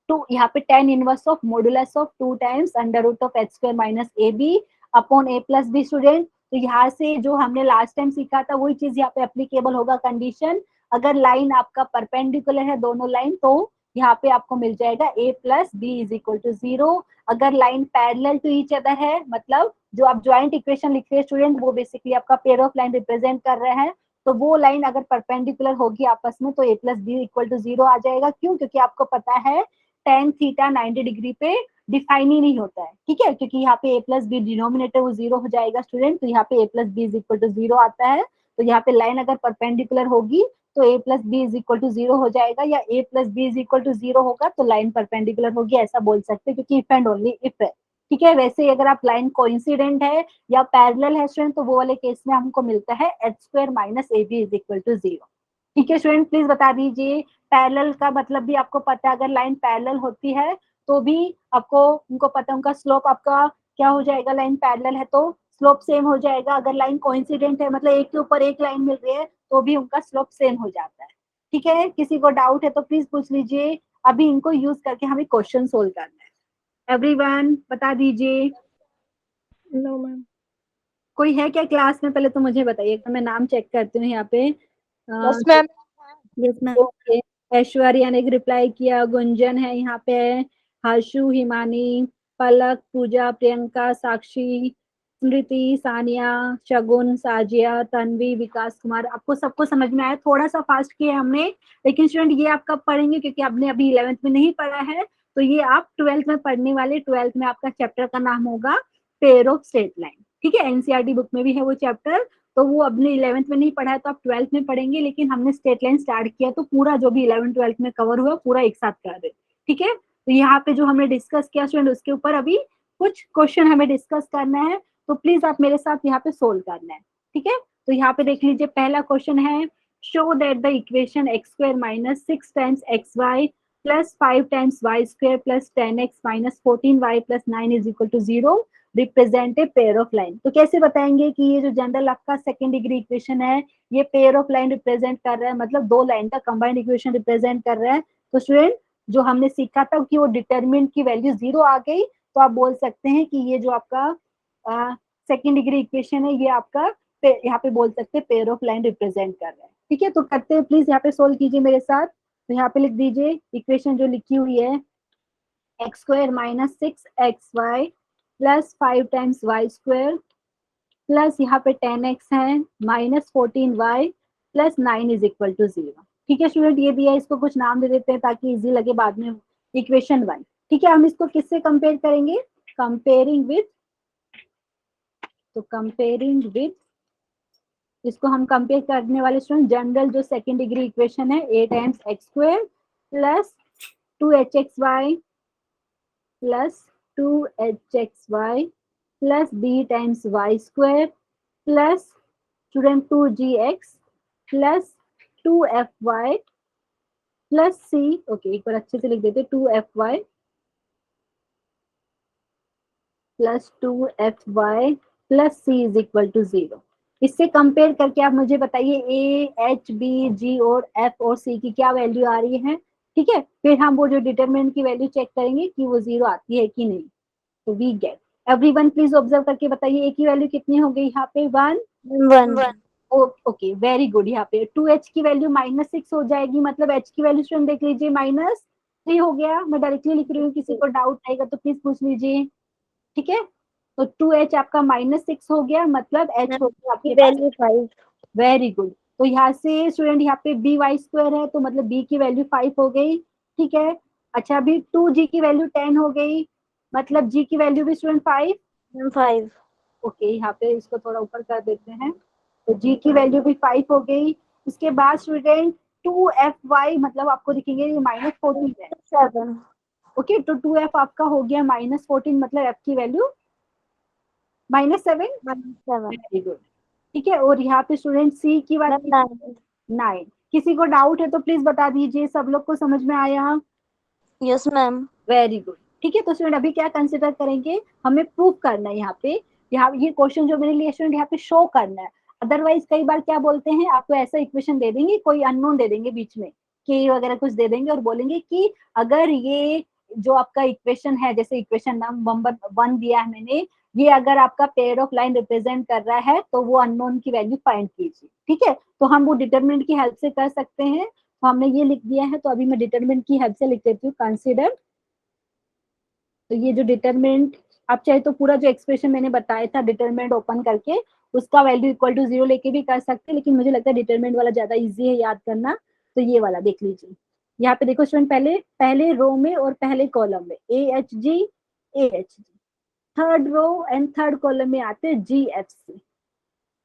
S1: टू, यहाँ पे tan inverse of modulus of 2 times under root of H square minus a b upon a plus b. Student तो यहाँ से जो हमने लास्ट टाइम सीखा था वही चीज यहाँ पे एप्लीकेबल होगा। कंडीशन, अगर लाइन आपका परपेंडिकुलर है दोनों लाइन, तो यहाँ पे आपको मिल जाएगा a plus b is equal to 0। अगर line parallel to each other है, मतलब जो आप ज्वाइंट इक्वेशन लिख रहे हैं स्टूडेंट वो बेसिकली आपका पेयर ऑफ लाइन रिप्रेजेंट कर रहे हैं, तो वो लाइन अगर परपेंडिकुलर होगी आपस में तो a plus b equal to 0 आ जाएगा। क्यों, क्योंकि आपको पता है tan थीटा 90 डिग्री पे डिफाइन ही नहीं होता है। ठीक है, क्योंकि यहाँ पे a प्लस बी डिनोमिनेटर वो 0 हो जाएगा स्टूडेंट, तो यहाँ पे a plus b is equal to 0 आता है। तो यहाँ पे लाइन अगर परपेंडिकुलर होगी तो a plus b is equal to 0 हो जाएगा, या a plus b is equal to 0 होगा तो लाइन परपेंडिकुलर होगी, ऐसा बोल सकते हैं, क्योंकि इफ एंड ओनली इफ है। ठीक है, वैसे ही अगर आप लाइन कोइंसिडेंट है या पैरेलल है स्टूडेंट, तो वो वाले केस में हमको मिलता है h square minus a b is equal to 0। ठीक है स्टूडेंट, प्लीज बता दीजिए पैरेलल का मतलब भी आपको पता है, अगर लाइन पैरेलल होती है तो भी आपको उनको पता है उनका स्लोप आपका क्या हो जाएगा, लाइन पैरेलल है तो स्लोप सेम हो जाएगा। अगर लाइन कोइंसिडेंट है मतलब एक के ऊपर एक लाइन मिल रही है तो भी उनका स्लोप सेम हो जाता है। ठीक है, किसी को डाउट है तो प्लीज पूछ लीजिए, अभी इनको यूज करके हमें क्वेश्चन सोल्व करना है। एवरीवन बता दीजिए।
S2: No ma'am.
S1: कोई है क्या क्लास में, पहले तो मुझे बताइए, तो मैं नाम चेक करती हूँ यहाँ पे।
S2: Yes ma'am.
S1: Yes ma'am, okay. Aishwarya ने एक रिप्लाई किया, गुंजन है यहाँ पे, हर्षु, हिमानी, पलक, पूजा, प्रियंका, साक्षी, स्मृति, सानिया, शगुन, साजिया, तन्वी, विकास कुमार। आपको सबको समझ में आया? थोड़ा सा फास्ट किया हमने, लेकिन स्टूडेंट ये आप कब पढ़ेंगे, क्योंकि आपने अभी 11th में नहीं पढ़ा है, तो ये आप 12th में पढ़ने वाले। 12th में आपका चैप्टर का नाम होगा पेयर ऑफ स्ट्रेट लाइन। ठीक है, एनसीईआरटी बुक में भी है वो चैप्टर, तो वो अपने 11th में नहीं पढ़ा है तो आप 12th में पढ़ेंगे, लेकिन हमने स्ट्रेट लाइन स्टार्ट किया तो पूरा जो भी 11th 12th में कवर हुआ पूरा एक साथ कर रहे। ठीक है, तो यहाँ पे जो हमने डिस्कस किया स्टूडेंट, उसके ऊपर अभी कुछ क्वेश्चन हमें डिस्कस करना है, तो प्लीज आप मेरे साथ यहाँ पे सोल्व करना है। ठीक है, तो यहाँ पे देख लीजिए, पहला क्वेश्चन है, show that the equation x square minus 6 times x y plus 5 times y square plus 10x minus 14y plus 9 is equal to 0 represent a pair of line. तो कैसे बताएंगे कि ये जो जनरल आपका सेकंड डिग्री इक्वेशन है ये pair of line represent कर रहा है, मतलब दो लाइन का कंबाइंड इक्वेशन रिप्रेजेंट कर रहा है। तो स्टूडेंट जो हमने सीखा था कि वो डिटरमिनेंट की वैल्यू 0 आ गई, तो आप बोल सकते हैं कि ये जो आपका सेकंड डिग्री इक्वेशन है ये आपका यहाँ पे बोल सकते हैं पेयर ऑफ लाइन रिप्रेजेंट कर रहा है। ठीक है, तो करते हैं, प्लीज यहाँ पे सोल्व कीजिए मेरे साथ। तो यहाँ पे लिख दीजिए इक्वेशन जो लिखी हुई है, x square minus 6xy plus 5 times y square plus यहाँ पे 10x है minus 14y plus 9 is equal to 0। ठीक है स्टूडेंट, ये दिया, इसको कुछ नाम दे देते हैं ताकि इजी लगे बाद में। इक्वेशन 1। ठीक है, हम इसको किससे कंपेयर करेंगे, कंपेयरिंग विथ, तो कंपेयरिंग विथ, इसको हम कंपेयर करने वाले स्टूडेंट जनरल जो सेकंड डिग्री इक्वेशन है, a times x square plus 2hxy plus 2hxy plus b times y square plus student 2gx plus 2fy plus c। Okay, एक बार अच्छे से लिख देते, 2fy plus 2fy plus c is equal to 0। इससे compare करके आप मुझे बताइए a, h, b, g और f और c की क्या वैल्यू आ रही है। ठीक है, फिर हम वो जो डिटरमिनेंट की वैल्यू चेक करेंगे कि वो 0 आती है कि नहीं। तो we get, everyone please observe करके बताइए a की वैल्यू कितनी हो गई यहाँ पे, 1।
S2: वन।
S1: Okay, very good. यहाँ पे 2h की वैल्यू -6 हो जाएगी, मतलब h की वैल्यू स्टूडेंट देख लीजिए -3 हो गया। मैं डायरेक्टली लिख रही हूँ, किसी को डाउट आएगा तो प्लीज पूछ लीजिए। ठीक है, तो 2h आपका -6 हो गया, मतलब h हो गया आपके पास
S2: वैल्यू 5।
S1: Very good. तो यहाँ से स्टूडेंट यहाँ पे बी वाई स्क्वायर है, तो मतलब b की वैल्यू 5 हो गई। ठीक है, अच्छा अभी 2g की वैल्यू 10 हो गई, मतलब g की वैल्यू भी स्टूडेंट 5।
S2: 5।
S1: ओके, यहाँ पे इसको थोड़ा ऊपर कर देते हैं, तो g की वैल्यू भी 5 हो गई। इसके बाद स्टूडेंट 2fy, मतलब आपको दिखेंगे ये -14 है।
S2: 7।
S1: ओके, तो 2f आपका हो गया -14, मतलब f की वैल्यू -7।
S2: 7।
S1: Very good. ठीक है, और यहाँ पे स्टूडेंट c की बात की
S2: 9।
S1: 9। किसी को डाउट है तो प्लीज बता दीजिए, सब लोग को समझ में आया?
S2: Yes ma'am.
S1: Very good. ठीक है, तो स्टूडेंट अभी क्या कंसिडर करेंगे, हमें प्रूव करना है यहाँ ये क्वेश्चन जो मेरे लिए स्टूडेंट यहाँ पे शो करना है। अदरवाइज कई बार क्या बोलते हैं, आपको ऐसा इक्वेशन दे देंगे, कोई अननोन दे देंगे बीच में, के वगैरह कुछ दे देंगे और बोलेंगे कि अगर ये जो आपका इक्वेशन है, जैसे इक्वेशन नंबर 1 दिया है मैंने, ये अगर आपका पेयर ऑफ लाइन रिप्रेजेंट कर रहा है तो वो अननोन की वैल्यू फाइंड कीजिए। ठीक है, तो हम वो डिटरमिनेंट की हेल्प से कर सकते हैं, तो हमने ये लिख दिया है, तो अभी मैं डिटरमिनेंट की हेल्प से लिख देती हूँ, कंसिडर। तो ये जो डिटरमिनेंट, आप चाहे तो पूरा जो एक्सप्रेशन मैंने बताया था डिटरमिनेंट ओपन करके उसका वैल्यू इक्वल टू 0 लेके भी कर सकते हैं, लेकिन मुझे लगता है डिटरमिनेंट वाला ज्यादा इजी है याद करना। तो ये वाला देख लीजिए, यहाँ पे देखो स्टूडेंट, पहले पहले रो में और पहले कॉलम में AHG AHG, third row and third column में आते हैं GFC।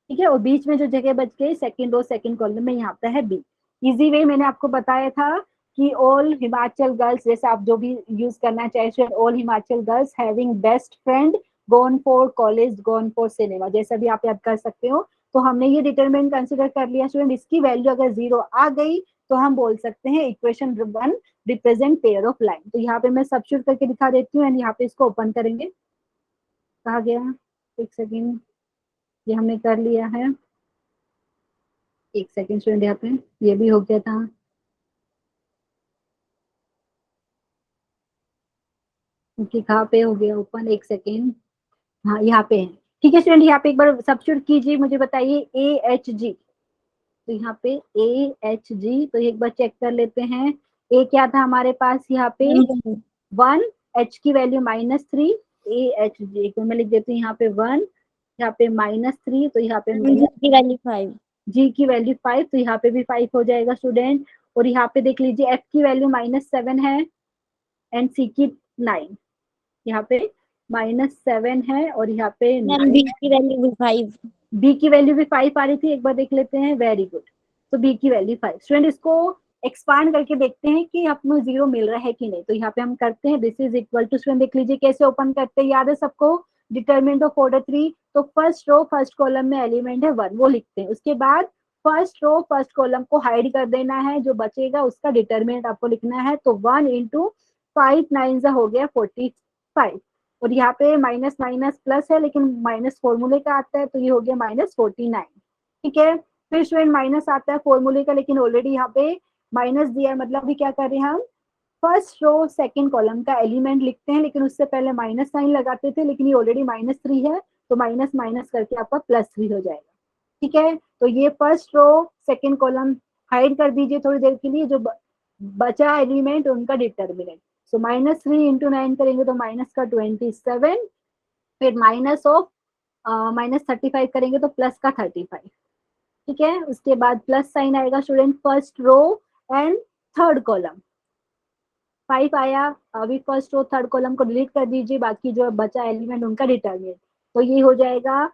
S1: ठीक है, और बीच में जो जगह बच गई सेकंड रो सेकंड कॉलम में यहाँ पे है B। इजी वे मैंने आपको बताया था कि ऑल हिमाचल गर्ल्स, जैसे आप जो भी यूज करना चाहे student, all Himachal girls having best friend gone for college gone for cinema, जैसा भी आप याद कर सकते हो। तो हमने ये डिटरमिनेंट कंसिडर कर लिया स्टूडेंट। इसकी वैल्यू अगर 0 आ गई तो हम बोल सकते हैं equation 1 represent pair of line. तो यहाँ पे मैं सब्स्टिट्यूट करके दिखा देती हूँ एंड यहाँ पे इसको ओपन करेंगे। कहा गया, एक सेकेंड, ये हमने कर लिया है। एक सेकेंड स्टूडेंट, यहाँ पे ये भी हो गया था। ओके, कहाँ पे हो गया ओपन, एक सेकेंड। हाँ, यहाँ पे है। ठीक है स्टूडेंट, यहाँ पे एक बार सब्स्टिट्यूट कीजिए, मुझे बताइए ए एच जी। तो यहाँ पे ए एच जी, तो एक बार चेक कर लेते हैं। ए क्या था हमारे पास यहाँ पे 1, एच की वैल्यू -3, ए एच जी। एक बार मैं लिख देती हूँ यहाँ पे 1, यहाँ पे -3, तो यहाँ पे
S2: जी की वैल्यू 5,
S1: जी की वैल्यू 5, तो यहाँ पे भी 5 हो जाएगा स्टूडेंट। और यहाँ पे देख लीजिए एफ की वैल्यू -7 है एंड सी की 9, यहाँ पे -7 है और यहाँ पे
S2: मैम
S1: 9।
S2: बी की वैल्यू भी 5।
S1: बी की वैल्यू भी 5 आ रही थी, एक बार देख लेते हैं। वेरी गुड, तो बी की वैल्यू 5। स्टूडेंट इसको एक्सपांड करके देखते हैं कि अपने 0 मिल रहा है कि नहीं। तो यहाँ पे हम करते हैं this is equal to, student देख लीजिए कैसे ओपन करते हैं, याद है सबको, डिटरमिनेंट ऑफ ऑर्डर 3। तो फर्स्ट रो फर्स्ट कॉलम में एलिमेंट है 1, वो लिखते हैं। उसके बाद फर्स्ट रो फर्स्ट कॉलम को हाइड कर देना है, जो बचेगा उसका डिटरमिनेंट आपको लिखना है। तो 1 इंटू 5 9 हो गया 45, और यहाँ पे माइनस माइनस प्लस है लेकिन माइनस फॉर्मूले का आता है, तो ये हो गया -49। ठीक है, फिर स्टूडेंट माइनस आता है फॉर्मूले का, लेकिन ऑलरेडी यहाँ पे माइनस दिया है, मतलब अभी क्या कर रहे हैं हम, फर्स्ट रो सेकंड कॉलम का एलिमेंट लिखते हैं, लेकिन उससे पहले माइनस साइन लगाते थे, लेकिन ये ऑलरेडी -3 है, तो माइनस माइनस करके आपका +3 हो जाएगा। ठीक है, तो ये first row second column hide कर दीजिए थोड़ी देर के लिए, जो बचा एलिमेंट उनका डिटर्मिनेंट। सो -3 इंटू 9 करेंगे तो माइनस का 27, फिर माइनस ऑफ -35 करेंगे तो प्लस का 35। ठीक है, उसके बाद प्लस साइन आएगा student first row and third column. 5 आया, अभी फर्स्ट रो थर्ड कॉलम को डिलीट कर दीजिए, बाकी जो बचा एलिमेंट उनका डिटर्मिनेंट। तो ये हो जाएगा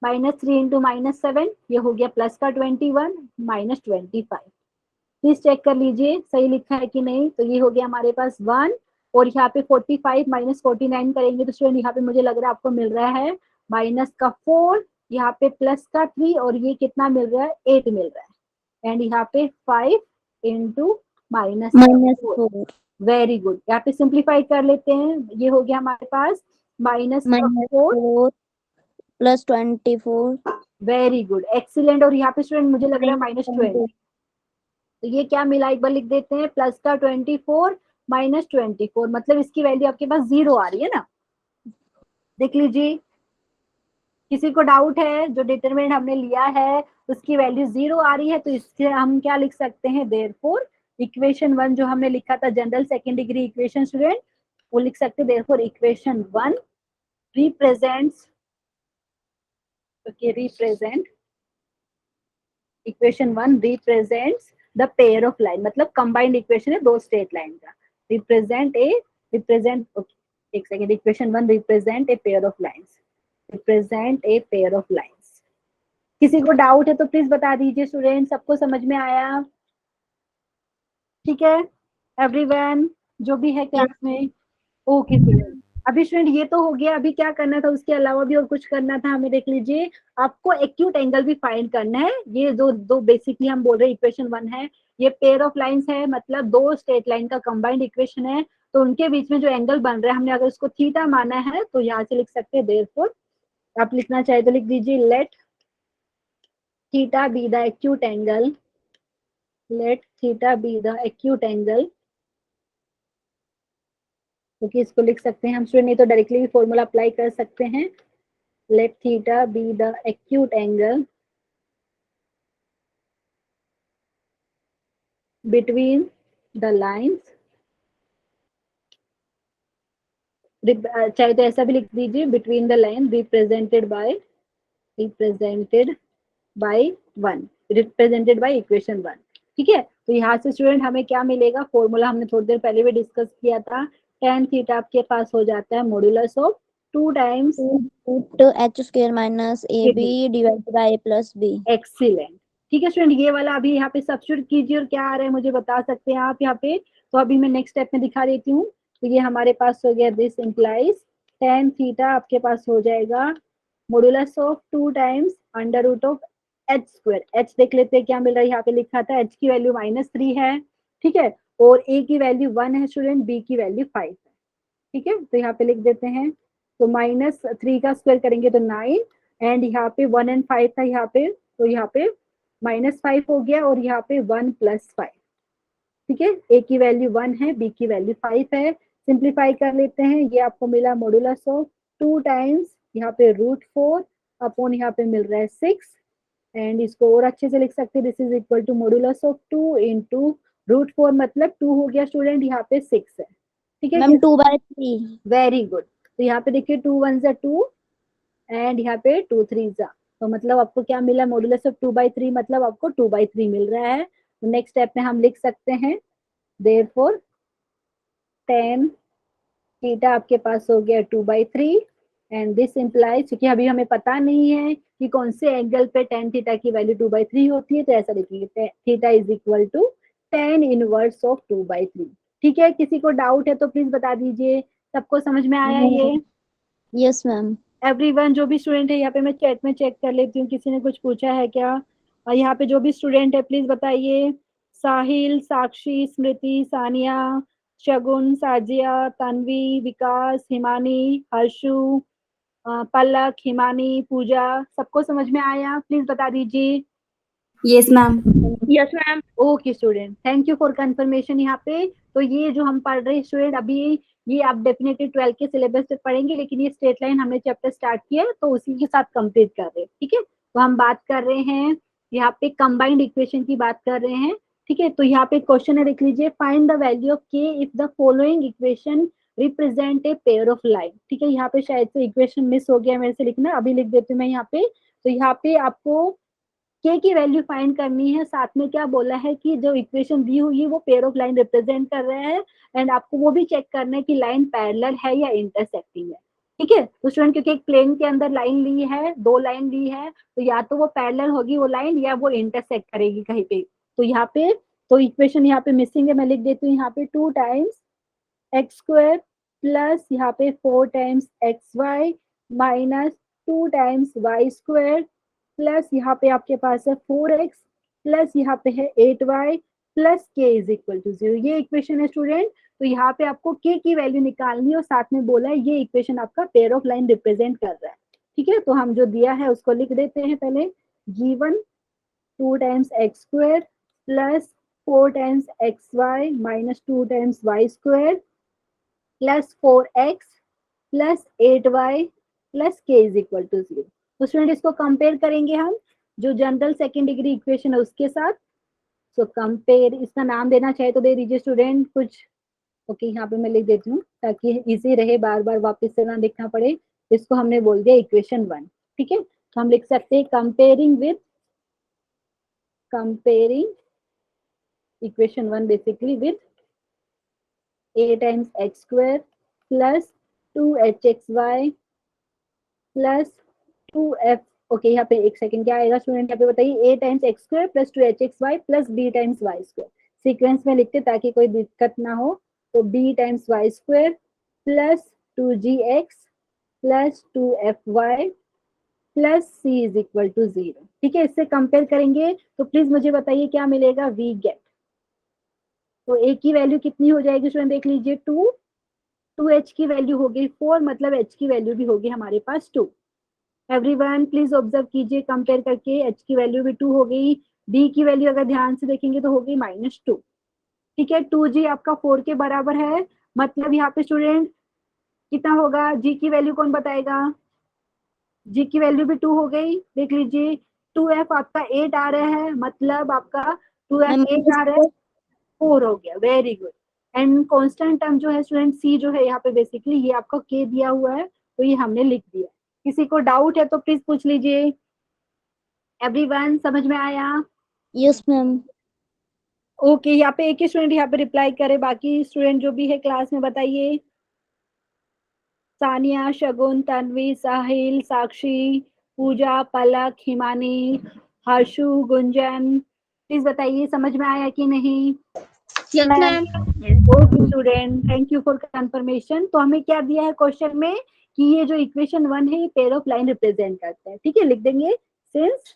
S1: -3 इंटू -7, ये हो गया प्लस का 21 -25। प्लीज चेक कर लीजिए सही लिखा है कि नहीं। तो ये हो गया हमारे पास 1, और यहाँ पे 45 -49 करेंगे तो स्टूडेंट यहाँ पे मुझे लग रहा है आपको मिल रहा है माइनस का 4, यहाँ पे प्लस का 3, और ये कितना मिल रहा है 8 मिल रहा है, एंड यहाँ पे 5 इंटू -4।
S2: 4
S1: वेरी गुड, यहाँ पे सिंप्लीफाई कर लेते हैं। ये हो गया हमारे पास -4
S2: -4 प्लस 24
S1: वेरी गुड, एक्सीलेंट। और यहाँ पे स्टूडेंट मुझे लग रहा है -20, तो ये क्या मिला एक बार लिख देते हैं, प्लस का 24 -24, मतलब इसकी वैल्यू आपके पास 0 आ रही है ना। देख लीजिए, किसी को डाउट है, जो डिटरमिनेंट हमने लिया है उसकी वैल्यू 0 आ रही है, तो इससे हम क्या लिख सकते हैं, देयरफॉर इक्वेशन 1 जो हमने लिखा था general second degree equation student, वो लिख सकते हैं therefore equation 1 represents, okay, represent equation 1 represents the pair of line, मतलब कंबाइंड इक्वेशन है दो स्ट्रेट लाइन का। रिप्रेजेंट ओके, एक second, equation 1 represent a pair of lines, represent a pair of lines. किसी को डाउट है तो प्लीज बता दीजिए स्टूडेंट, सबको समझ में आया? ठीक है एवरीवन, जो भी है क्लास में, ओके स्टूडेंट। अभी स्टूडेंट ये तो हो गया, अभी क्या करना था उसके अलावा भी और कुछ करना था हमें, देख लीजिए। आपको एक्यूट एंगल भी फाइंड करना है। ये जो दो बेसिकली हम बोल रहे हैं इक्वेशन 1 है, ये पेयर ऑफ लाइंस है, मतलब दो स्ट्रेट लाइन का कंबाइंड इक्वेशन है, तो उनके बीच में जो एंगल बन रहा है, हमने अगर उसको थीटा माना है तो यहाँ से लिख सकते हैं देयरफॉर, आप लिखना चाहे तो लिख दीजिए let theta be the acute angle, let theta be the acute angle, क्योंकि इसको लिख सकते हैं हम स्टूडेंट, नहीं तो डायरेक्टली भी फॉर्मूला अप्लाई कर सकते हैं। Let theta be the acute angle between the lines, चाहे तो ऐसा भी लिख दीजिए, between the line represented bye 1, represented by equation 1। ठीक है, तो यहाँ से स्टूडेंट हमें क्या मिलेगा, फॉर्मूला हमने थोड़ी देर पहले भी डिस्कस किया था, tan थीटा आपके पास हो जाता है modulus of 2 times
S2: h² - ab divided by a plus b।
S1: Excellent. ठीक है स्टूडेंट, ये वाला अभी यहाँ पे सब्स्टिट्यूट कीजिए और क्या आ रहा है मुझे बता सकते हैं आप यहाँ पे। तो अभी मैं नेक्स्ट स्टेप में दिखा देती हूँ। तो ये हमारे पास हो गया, दिस इंप्लाइज tan थीटा आपके पास हो जाएगा modulus of 2 times under root of H square. H देख लेते हैं क्या मिल रहा है, यहाँ पे लिखा था एच की वैल्यू -3 है, ठीक है, और ए की वैल्यू 1 है स्टूडेंट, बी की वैल्यू 5 है, ठीक है। तो यहाँ पे लिख देते हैं, तो -3 का स्क्वायर करेंगे तो 9, एंड यहाँ पे 1 एंड 5 था यहाँ पे, तो यहाँ पे -5 हो गया, और यहाँ पे 1 + 5, ठीक है। ए की वैल्यू 1 है, बी की वैल्यू 5 है। सिंप्लीफाई कर लेते हैं, ये आपको मिला मॉडुलस ऑफ 2 टाइम्स यहाँ पे √4 अपॉन यहाँ पे मिल रहा है 6, एंड इसको और अच्छे से लिख सकते हैं, this is equal to modulus of 2 into √4, मतलब 2 हो गया स्टूडेंट, यहाँ पे 6 है, ठीक है।
S2: मैम 2/3।
S1: Very good. तो यहाँ पे देखिए 2 1 ज़ा 2 एंड यहाँ पे 2 3 ज़ा, तो मतलब आपको क्या मिला, मॉडुलस ऑफ 2/3, मतलब आपको 2/3 मिल रहा है। तो नेक्स्ट स्टेप में हम लिख सकते हैं, देयरफॉर tan थीटा आपके पास हो गया 2/3, एंड दिस इम्प्लाइज, क्योंकि अभी हमें पता नहीं है कि कौन से एंगल पे tan थीटा की वैल्यू 2/3 होती है, तो ऐसा लिखिए theta is equal to tan inverse of 2/3, ठीक है। किसी को डाउट है तो प्लीज बता दीजिए, सबको समझ में आया ये?
S2: Yes ma'am.
S1: एवरीवन, जो भी स्टूडेंट है यहाँ पे मैं चैट में चेक कर लेती हूँ, किसी ने कुछ पूछा है क्या? और यहाँ पे जो भी स्टूडेंट है प्लीज बताइए। साहिल, साक्षी, स्मृति, सानिया, शगुन, साजिया, तन्वी, विकास, हिमानी, हर्षु, पलक, हिमानी, पूजा, सबको समझ में आया? प्लीज बता दीजिए।
S3: Yes ma'am.
S2: Yes ma'am.
S1: Okay student, thank you for confirmation. यहाँ पे तो ये जो हम पढ़ रहे हैं स्टूडेंट अभी, ये आप डेफिनेटली 12 के सिलेबस से पढ़ेंगे, लेकिन ये स्ट्रेट लाइन हमने चैप्टर स्टार्ट किया तो उसी के साथ कंप्लीट कर रहे हैं, ठीक है। तो हम बात कर रहे हैं यहाँ पे कंबाइंड इक्वेशन की बात कर रहे हैं, ठीक है। तो यहाँ पे क्वेश्चन है, देख लीजिए, फाइंड द वैल्यू ऑफ के if the following equation represent a pair of line, ठीक है। यहाँ पे शायद से इक्वेशन मिस हो गया मेरे से लिखना, अभी लिख देती हूँ मैं यहाँ पे। तो यहाँ पे आपको के की वैल्यू फाइंड करनी है, साथ में क्या बोला है कि जो इक्वेशन दी हुई है वो पेयर ऑफ लाइन रिप्रेजेंट कर रहा है, एंड आपको वो भी चेक करना है कि लाइन पैरेलल है या इंटरसेक्टिंग है, ठीक है। तो स्टूडेंट, क्योंकि एक प्लेन के अंदर लाइन ली है, 2 लाइन ली है, तो या तो वो पैरेलल होगी वो लाइन, या वो इंटरसेक्ट करेगी कहीं पे। तो यहाँ पे तो इक्वेशन यहाँ पे मिसिंग है, मैं लिख देती हूँ यहाँ पे 2 टाइम्स x² प्लस यहाँ पे 4 times xy minus 2 times y² plus यहाँ पे आपके पास है 4x प्लस यहाँ पे है 8y plus k is equal to 0। ये इक्वेशन है स्टूडेंट। तो यहाँ पे आपको k की वैल्यू निकालनी है, और साथ में बोला है ये इक्वेशन आपका पेयर ऑफ लाइन रिप्रेजेंट कर रहा है, ठीक है। तो हम जो दिया है उसको लिख देते हैं पहले, given 2 times x² plus 4 times xy minus 2 times y² plus 4x plus 8y plus k is equal to 0। तो स्टूडेंट इसको कंपेयर करेंगे हम जो जनरल सेकेंड डिग्री इक्वेशन है उसके साथ। सो कंपेयर, इसका नाम देना चाहे तो दे दीजिए स्टूडेंट कुछ। ओके, यहाँ पे मैं लिख देती हूँ ताकि इजी रहे, बार बार वापस से ना लिखना पड़े। इसको हमने बोल दिया इक्वेशन 1, ठीक है। तो हम लिख सकते हैं comparing equation 1 basically with a times x² plus 2hxy plus 2f। Okay, यहाँ पे एक सेकंड, क्या आएगा स्टूडेंट यहाँ पे बताइए, a times x² plus 2hxy plus b times y²। Sequence में लिखते ताकि कोई दिक्कत ना हो। तो b times y² plus 2gx plus 2fy plus c is equal to 0, ठीक है। इससे कंपेयर करेंगे तो प्लीज मुझे बताइए क्या मिलेगा, वी गेट। तो a की वैल्यू कितनी हो जाएगी स्टूडेंट, देख लीजिए 2h की वैल्यू होगी 4, मतलब h की वैल्यू भी होगी हमारे पास 2। एवरीवन प्लीज ऑब्जर्व कीजिए, कंपेयर करके h की वैल्यू भी 2 हो गई, d की वैल्यू अगर ध्यान से देखेंगे तो हो गई -2, ठीक है। 2g आपका 4 के बराबर है, मतलब यहाँ पे स्टूडेंट कितना होगा, g की वैल्यू कौन बताएगा? g की वैल्यू भी 2 हो गई, देख लीजिए 2f आपका 8 आ रहा है, मतलब आपका 2f 8 आ रहा है, 4 हो गया, very good. And constant term जो है स्टूडेंट c जो है यहाँ पे बेसिकली ये आपका k दिया हुआ है, तो ये हमने लिख दिया। किसी को डाउट है तो प्लीज पूछ लीजिए। एवरीवन, समझ में आया?
S2: Yes ma'am.
S1: ओके, यहाँ पे एक ही स्टूडेंट यहाँ पे रिप्लाई करे, बाकी स्टूडेंट जो भी है क्लास में बताइए। सानिया, शगुन, तन्वी, साहिल, साक्षी, पूजा, पलक, हिमानी, हर्षु, गुंजन, प्लीज बताइए समझ में आया कि नहीं?
S2: Yes ma'am.
S1: Okay student, thank you for confirmation. तो हमें क्या दिया है क्वेश्चन में कि ये जो इक्वेशन 1 है ये पेयर ऑफ लाइन रिप्रेजेंट करता है। ठीक है, लिख देंगे since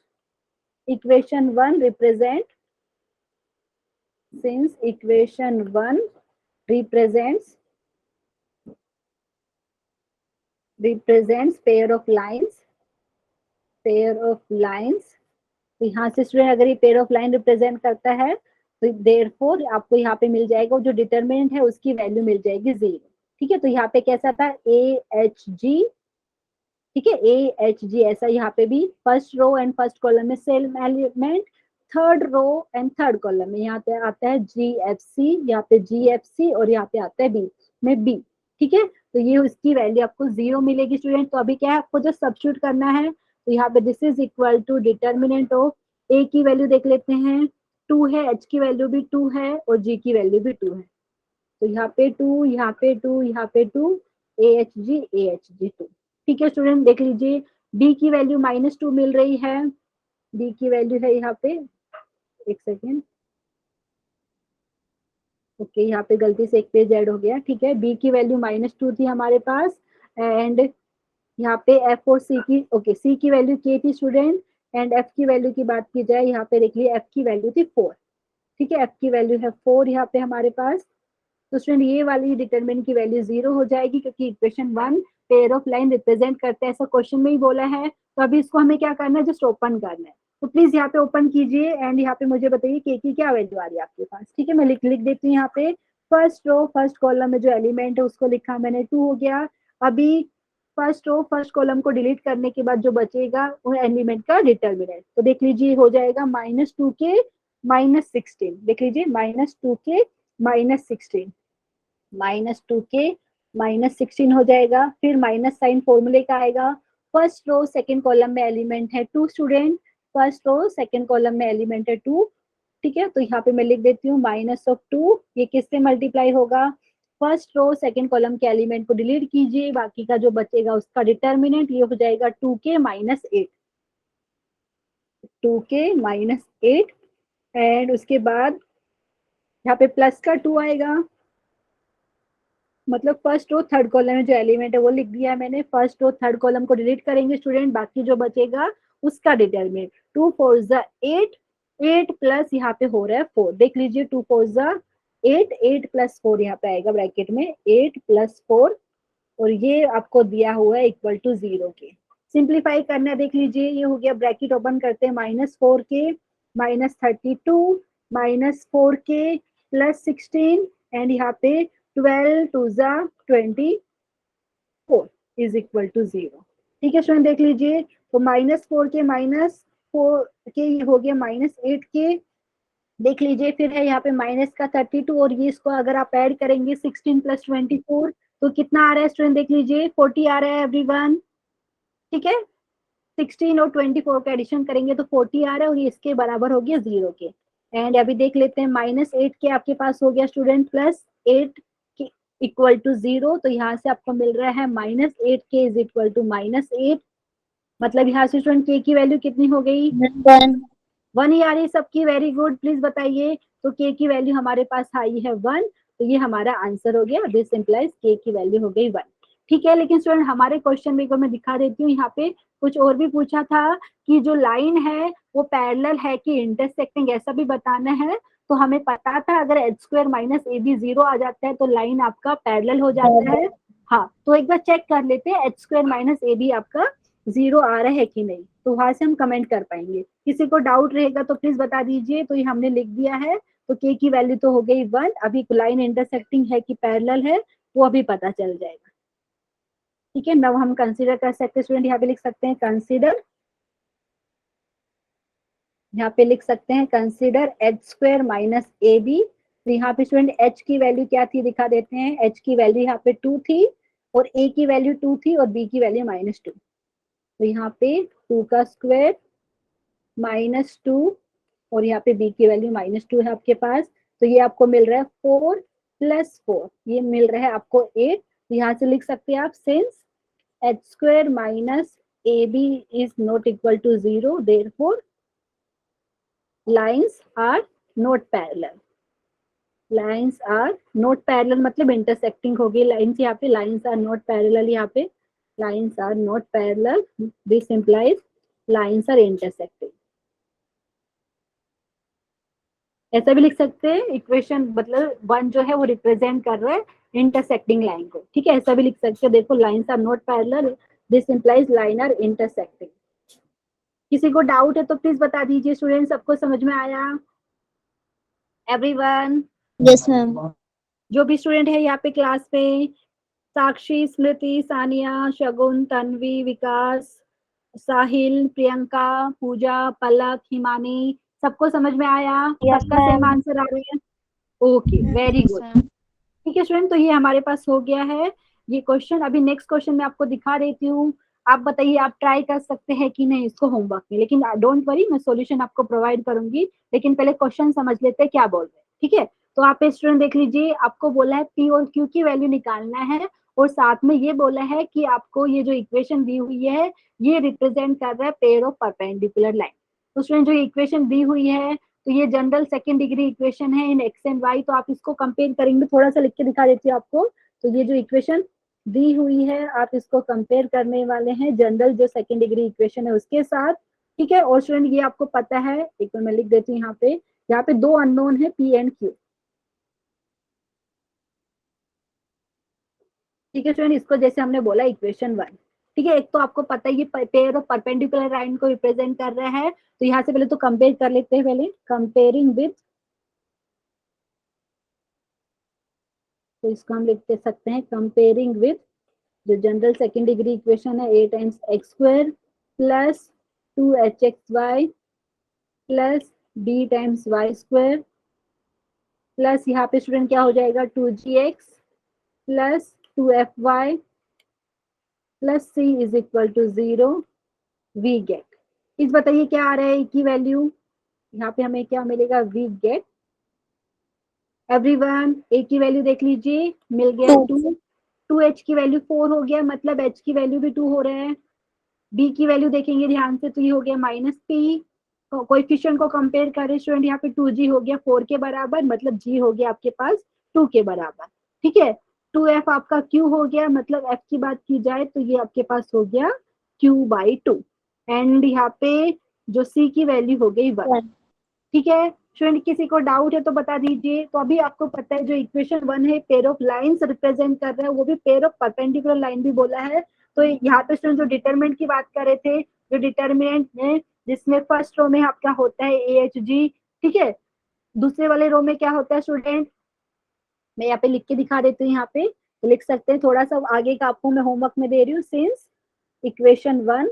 S1: equation 1 represent, since equation 1 represents pair of lines, तो यहाँ से स्टूडेंट अगर ये पेयर ऑफ लाइन रिप्रेजेंट करता है तो देयरफॉर आपको यहाँ पे मिल जाएगा जो डिटरमिनेंट है उसकी वैल्यू मिल जाएगी 0। ठीक है, तो यहाँ पे कैसा था AHG, ठीक है, AHG ऐसा यहाँ पे भी first row and first column में same element, third row and third column में यहाँ पे आता है GFC, यहाँ पे GFC और यहाँ पे आता है B में B। ठीक है, तो ये उसकी वैल्यू आपको 0 मिलेगी स्टूडेंट। तो अभी क्या है आपको जो सब्स्टिट्यूट करना है, तो यहाँ पे this is equal to determinant of A की वैल्यू देख लेते हैं 2 है, H की वैल्यू भी 2 है और G की वैल्यू भी 2 है। तो यहाँ पे 2, यहाँ पे 2, यहाँ पे 2, AHG 2। ठीक है स्टूडेंट, देख लीजिए B की वैल्यू -2 मिल रही है, B की वैल्यू है यहाँ पे, एक सेकेंड, ओके यहाँ पे गलती से एक पेज ऐड हो गया। ठीक है, B की वैल्यू -2 थी हमारे पास एंड यहाँ पे F और C की, ओके C की वैल्यू K थी स्टूडेंट एंड F की वैल्यू की बात की जाए यहाँ पे देख लिए F की वैल्यू थी 4। ठीक है, F की वैल्यू है 4 यहाँ पे हमारे पास। तो स्टूडेंट ये वाली डिटरमिनेंट की वैल्यू 0 हो जाएगी क्योंकि equation 1 pair of line represent करता है, ऐसा क्वेश्चन में ही बोला है। तो अभी इसको हमें क्या करना है, जस्ट ओपन करना है। तो प्लीज यहाँ पे ओपन कीजिए एंड यहाँ पे मुझे बताइए के की क्या वैल्यू आ रही है आपके पास। ठीक है, मैं लिख देती हूँ यहाँ पे फर्स्ट रो फर्स्ट कॉलम में जो एलिमेंट है उसको लिखा मैंने 2 हो गया। अभी फर्स्ट रो फर्स्ट कॉलम को डिलीट करने के बाद जो बचेगा वो एलिमेंट का डिटरमिनेंट, तो देख लीजिए हो जाएगा -2 के -16, देख लीजिए -2 के -16, -2 के -16 हो जाएगा। फिर माइनस साइन फॉर्मूले का आएगा, फर्स्ट रो सेकंड कॉलम में एलिमेंट है 2 student, first row second column में एलिमेंट है 2। ठीक है, तो यहाँ पे मैं लिख देती हूँ -2, ये किससे मल्टीप्लाई होगा, फर्स्ट रो सेकंड कॉलम के एलिमेंट को डिलीट कीजिए, बाकी का जो बचेगा उसका डिटर्मिनेंट ये हो जाएगा 2 के -8, 2 के -8 एंड उसके बाद यहाँ पे प्लस का 2 आएगा, मतलब फर्स्ट रो थर्ड कॉलम में जो एलिमेंट है वो लिख दिया है मैंने। फर्स्ट रो थर्ड कॉलम को डिलीट करेंगे स्टूडेंट, बाकी जो बचेगा उसका डिटरमिनेंट 2 4 8, 8 प्लस यहाँ पे हो रहा है 4, देख लीजिए 2 4 8, 8 प्लस 4 यहाँ पे आएगा ब्रैकेट में 8 प्लस 4 और ये आपको दिया हुआ है इक्वल टू 0 के। सिंप्लीफाई करना है, देख लीजिए ये हो गया, ब्रैकेट ओपन करते हैं -4 के -32 -4 के +16 एंड यहाँ पे 12 2 24 इज इक्वल टू 0। ठीक है स्टूडेंट, देख लीजिए तो -4 के -4 के ये हो गया -8 के, देख लीजिए फिर है यहाँ पे माइनस का 32 और ये इसको अगर आप ऐड करेंगे 16 + 24 तो कितना आ रहा है स्टूडेंट, देख लीजिए 40 आ रहा है एवरीवन। ठीक है, 16 और 24 का एडिशन करेंगे तो 40 आ रहा है और ये इसके बराबर हो गया 0 के। एंड अभी देख लेते हैं -8 के आपके पास हो गया स्टूडेंट +8 के इक्वल टू 0, तो यहाँ से आपको मिल रहा है -8 के इज इक्वल टू -8, मतलब यहाँ से स्टूडेंट के की वैल्यू कितनी हो गई, 1 ही आ रही है सबकी, वेरी गुड, प्लीज बताइए। तो के की वैल्यू हमारे पास आई है 1, तो ये हमारा आंसर हो गया, दिस इंप्लाइज के की वैल्यू हो गई 1। ठीक है, लेकिन स्टूडेंट हमारे क्वेश्चन में को मैं दिखा देती हूँ, यहाँ पे कुछ और भी पूछा था कि जो लाइन है वो पैरेलल है कि इंटरसेक्टिंग, ऐसा भी बताना है। तो हमें पता था अगर h² - AB 0 आ जाता है तो लाइन आपका पैरेलल हो जाता है। हाँ, तो एक बार चेक कर लेते हैं h² - AB आपका 0 आ रहा है कि नहीं, तो वहां से हम कमेंट कर पाएंगे। किसी को डाउट रहेगा तो प्लीज बता दीजिए। तो ये हमने लिख दिया है, तो के की वैल्यू तो हो गई 1, अभी लाइन इंटरसेक्टिंग है कि पैरेलल है वो अभी पता चल जाएगा। ठीक है, नव हम कंसीडर कर सकते हैं स्टूडेंट, यहाँ पे लिख सकते हैं कंसीडर, यहाँ पे लिख सकते हैं कंसीडर h² - AB। तो यहाँ पे स्टूडेंट h की वैल्यू क्या थी दिखा देते हैं, h की वैल्यू यहाँ पे 2 थी और a की वैल्यू 2 थी और b की वैल्यू -2। तो यहाँ पे 2 का स्क्वायर -2 और यहाँ पे b की वैल्यू -2 है आपके पास, तो ये आपको मिल रहा है 4 + 4, ये मिल रहा है आपको 8। तो यहाँ से लिख सकते हैं आप since h² - AB is not equal to 0, therefore lines are not parallel, lines are not parallel मतलब इंटरसेक्टिंग होगी लाइन्स यहाँ पे, लाइन्स आर नॉट पैरेलल यहाँ पे, lines are not parallel, this implies lines are intersecting. ऐसा भी लिख सकते हैं इक्वेशन, मतलब वन जो है वो रिप्रेजेंट कर रहा है इंटरसेक्टिंग लाइन को, ठीक है, ऐसा भी लिख सकते हैं। देखो lines are not parallel, this implies line are intersecting. किसी को डाउट है तो प्लीज बता दीजिए स्टूडेंट, सबको समझ में आया? एवरीवन?
S2: Yes, ma'am.
S1: जो भी स्टूडेंट है यहाँ पे क्लास में, साक्षी, स्मृति, सानिया, शगुन, तन्वी, विकास, साहिल, प्रियंका, पूजा, पलक, हिमानी, सबको समझ में आया?
S2: Yes,
S1: सबका सेम
S2: ma'am.
S1: आंसर आ रही है? Okay, very
S3: Yes,
S1: good.
S3: ma'am.
S1: ठीक है स्टूडेंट, तो ये हमारे पास हो गया है ये क्वेश्चन। अभी नेक्स्ट क्वेश्चन मैं आपको दिखा देती हूँ, आप बताइए आप ट्राई कर सकते हैं कि नहीं इसको होमवर्क में, लेकिन डोंट वरी, मैं सॉल्यूशन आपको प्रोवाइड करूंगी, लेकिन पहले क्वेश्चन समझ लेते हैं क्या बोल रहे हैं, ठीक है? तो आप स्टूडेंट देख लीजिए, आपको बोला है पी और क्यू की वैल्यू निकालना है, और साथ में ये बोला है कि आपको ये जो इक्वेशन दी हुई है ये रिप्रेजेंट कर रहा है पेयर ऑफ परपेंडिकुलर लाइन। तो स्टूडेंट जो इक्वेशन दी हुई है, तो ये जनरल सेकंड डिग्री इक्वेशन है इन एक्स एंड वाई, तो आप इसको कंपेयर करेंगे, थोड़ा सा लिख के दिखा देती हूँ आपको। तो ये जो इक्वेशन दी हुई है आप इसको कंपेयर करने वाले हैं जनरल जो सेकंड डिग्री इक्वेशन है उसके साथ, ठीक है? और स्टूडेंट ये आपको पता है, एक बार मैं लिख देती हूँ यहाँ पे दो अननोन है पी एंड क्यू, ठीक है स्टूडेंट? इसको जैसे हमने बोला इक्वेशन वन, ठीक है, एक तो आपको पता है ये पेयर ऑफ परपेंडिकुलर लाइन को रिप्रेजेंट कर रहा है, तो यहाँ से पहले तो कंपेयर कर लेते हैं, पहले कंपेयरिंग विद, तो इसको हम लिख सकते हैं कंपेयरिंग विद जो जनरल सेकंड डिग्री इक्वेशन है, a times x square plus 2hxy plus b times y square plus यहाँ पे स्टूडेंट क्या हो जाएगा 2gx plus 2fy plus c is equal to 0, we get. इस बताइए क्या आ रहा है की वैल्यू, यहाँ पे हमें क्या मिलेगा, वी गेट। एवरीवन ए की वैल्यू देख लीजिए, मिल गया 2, 2h की वैल्यू 4 हो गया, मतलब h की वैल्यू भी 2 हो रहा है। b की वैल्यू देखेंगे ध्यान से, तो ये हो गया माइनस p, कोएफिशिएंट को कंपेयर करें स्टूडेंट, यहाँ पे 2g हो गया 4 के बराबर, मतलब g हो गया आपके पास 2 के बराबर, ठीक है? 2f आपका q हो गया, मतलब f की बात की जाए तो ये आपके पास हो गया q/2, एंड यहाँ पे जो c की वैल्यू हो गई 1, ठीक है स्टूडेंट? किसी को डाउट है तो बता दीजिए। तो अभी आपको पता है जो इक्वेशन वन है पेयर ऑफ लाइंस रिप्रेजेंट कर रहा है, वो भी पेयर ऑफ परपेंडिकुलर लाइन भी बोला है। तो यहाँ पे स्टूडेंट जो डिटरमिनेंट की बात कर रहे थे, जो डिटरमिनेंट है जिसमें फर्स्ट रो में आपका होता है AHG, ठीक है, दूसरे वाले रो में क्या होता है स्टूडेंट, मैं यहाँ पे लिख के दिखा देती हूँ, यहाँ पे तो लिख सकते हैं, थोड़ा सा आगे का आपको मैं होमवर्क में दे रही हूँ। सिंस इक्वेशन वन,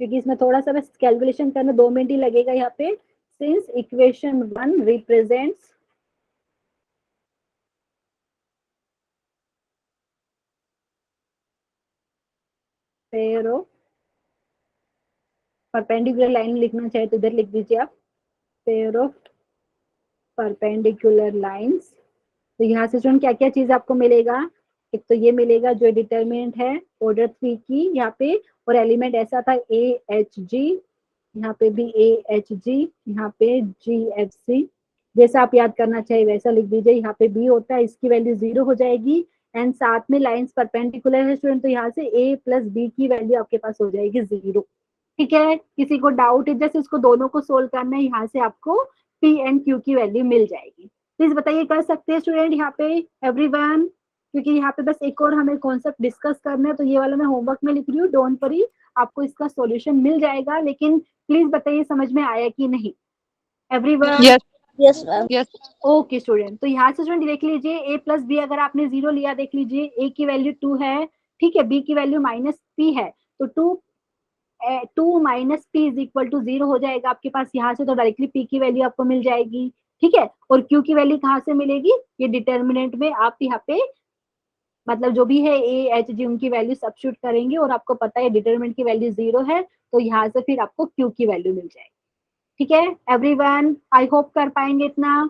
S1: क्योंकि इसमें थोड़ा सा बस कैलकुलेशन करना 2 मिनट ही लगेगा यहाँ पे। Since equation one represents pair of perpendicular line, लिखना चाहे तो इधर लिख दीजिए आप, पेयर ऑफ परपेंडिकुलर लाइंस। तो यहाँ से स्टूडेंट क्या क्या चीज आपको मिलेगा, एक तो ये मिलेगा जो डिटरमिनेंट है ऑर्डर 3 की यहाँ पे, और एलिमेंट ऐसा था AHG, यहाँ पे भी AHG, यहाँ पे GFC, जैसा आप याद करना चाहिए वैसा लिख दीजिए। यहाँ पे B होता है, इसकी वैल्यू 0 हो जाएगी, एंड साथ में लाइंस परपेंडिकुलर है स्टूडेंट, तो यहाँ से A प्लस B की वैल्यू आपके पास हो जाएगी 0, ठीक है? किसी को डाउट है, जैसे इसको दोनों को सोल्व करना है, यहाँ से आपको P एंड Q की वैल्यू मिल जाएगी। प्लीज बताइए कर सकते हैं स्टूडेंट यहाँ पे एवरीवन? क्योंकि यहाँ पे बस एक और हमें कॉन्सेप्ट डिस्कस करना है, तो ये वाला मैं होमवर्क में लिख रही हूँ, डोंट वरी, आपको इसका सॉल्यूशन मिल जाएगा, लेकिन प्लीज बताइए समझ में आया कि नहीं everyone?
S3: Yes.
S2: Yes, ma'am.
S3: Yes.
S1: Okay student, तो यहाँ से स्टूडेंट देख लीजिए a प्लस बी, अगर आपने 0 लिया, देख लीजिए a की वैल्यू 2 है, ठीक है, b की वैल्यू माइनस p है, तो 2 minus P is equal to 0 हो जाएगा आपके पास यहाँ से, तो डायरेक्टली p की वैल्यू आपको मिल जाएगी, ठीक है? और q की वैल्यू कहाँ से मिलेगी, ये डिटर्मिनेंट में आप यहाँ पे मतलब जो भी है AHG उनकी वैल्यू सब्स्टिट्यूट करेंगे, और आपको पता है डिटरमिनेंट की वैल्यू 0 है, तो यहाँ से फिर आपको q की वैल्यू मिल जाएगी, ठीक है एवरीवन? आई होप कर पाएंगे इतना।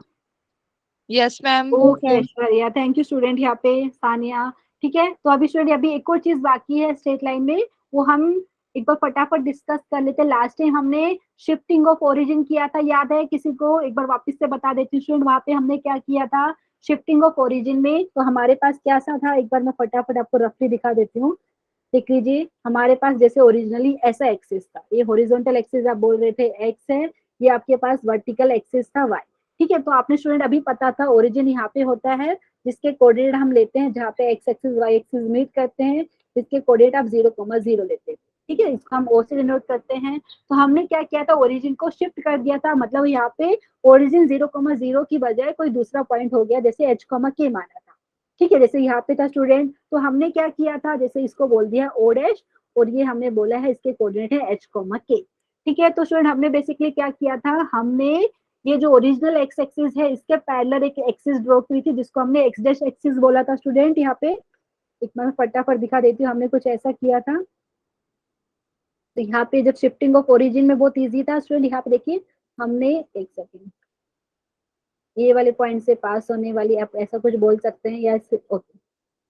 S3: Yes, ma'am.
S1: Okay Aishwarya, thank you student, यहाँ पे सानिया, ठीक है? तो अभी स्टूडेंट अभी एक और चीज बाकी है स्ट्रेट लाइन में, वो हम एक बार फटाफट डिस्कस कर लेते हैं। लास्ट टाइम हमने शिफ्टिंग ऑफ ओरिजिन किया था, याद है किसी को? एक बार वापस से बता देती हूँ स्टूडेंट, वहां पे हमने क्या किया था शिफ्टिंग ऑफ ओरिजिन में। तो हमारे पास क्या सा था, एक बार मैं फटाफट आपको रफली दिखा देती हूँ। देख लीजिए, हमारे पास जैसे ओरिजिनली ऐसा एक्सिस था, ये हॉरिजॉन्टल एक्सिस आप बोल रहे थे एक्स है, ये आपके पास वर्टिकल एक्सिस था वाई। ठीक है, तो आपने स्टूडेंट अभी पता था ओरिजिन यहाँ पे होता है जिसके कोऑर्डिनेट हम लेते हैं, जहाँ पे X axis Y axis meet करते हैं, इसके कोऑर्डिनेट आप 0,0 लेते हैं। ठीक है, इसको हम ओ से डिनोट करते हैं। तो हमने क्या किया था, ओरिजिन को शिफ्ट कर दिया था, मतलब यहाँ पे ओरिजिन 0,0 की बजाय कोई दूसरा पॉइंट हो गया, जैसे एच कॉमा के माना था। ठीक है, जैसे यहाँ पे था स्टूडेंट, तो हमने क्या किया था, जैसे इसको बोल दिया ओ डैश, और ये हमने बोला है इसके कोऑर्डिनेट है एच कॉमा के। ठीक है, तो स्टूडेंट हमने बेसिकली क्या किया था, हमने ये जो ओरिजिनल एक्स एक्सिस है इसके पैरेलल एक एक्सिस ड्रॉ की थी, जिसको हमने एक्स डैश एक्सिस बोला था स्टूडेंट। यहाँ पे एक बार फटाफट दिखा देती हूँ, हमने कुछ ऐसा किया था। तो यहाँ पे जब शिफ्टिंग ऑफ ओरिजिन में बहुत इजी था स्टूडेंट, यहाँ पे देखिए हमने, एक सेकेंड, ये वाले पॉइंट से पास होने वाली, आप ऐसा कुछ बोल सकते हैं, या ओके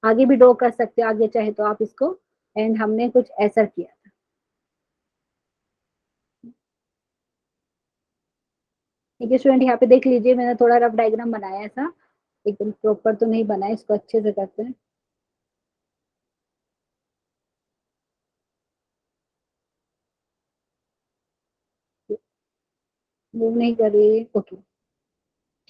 S1: आगे भी ड्रॉ कर सकते हो, आगे चाहे तो आप इसको। एंड हमने कुछ ऐसा किया था। ठीक है स्टूडेंट, यहाँ पे देख लीजिए, मैंने थोड़ा रफ डायग्राम बनाया ऐसा, एकदम प्रॉपर तो नहीं बनाया, इसको अच्छे से करते हैं। मूव नहीं कर रही है, ओके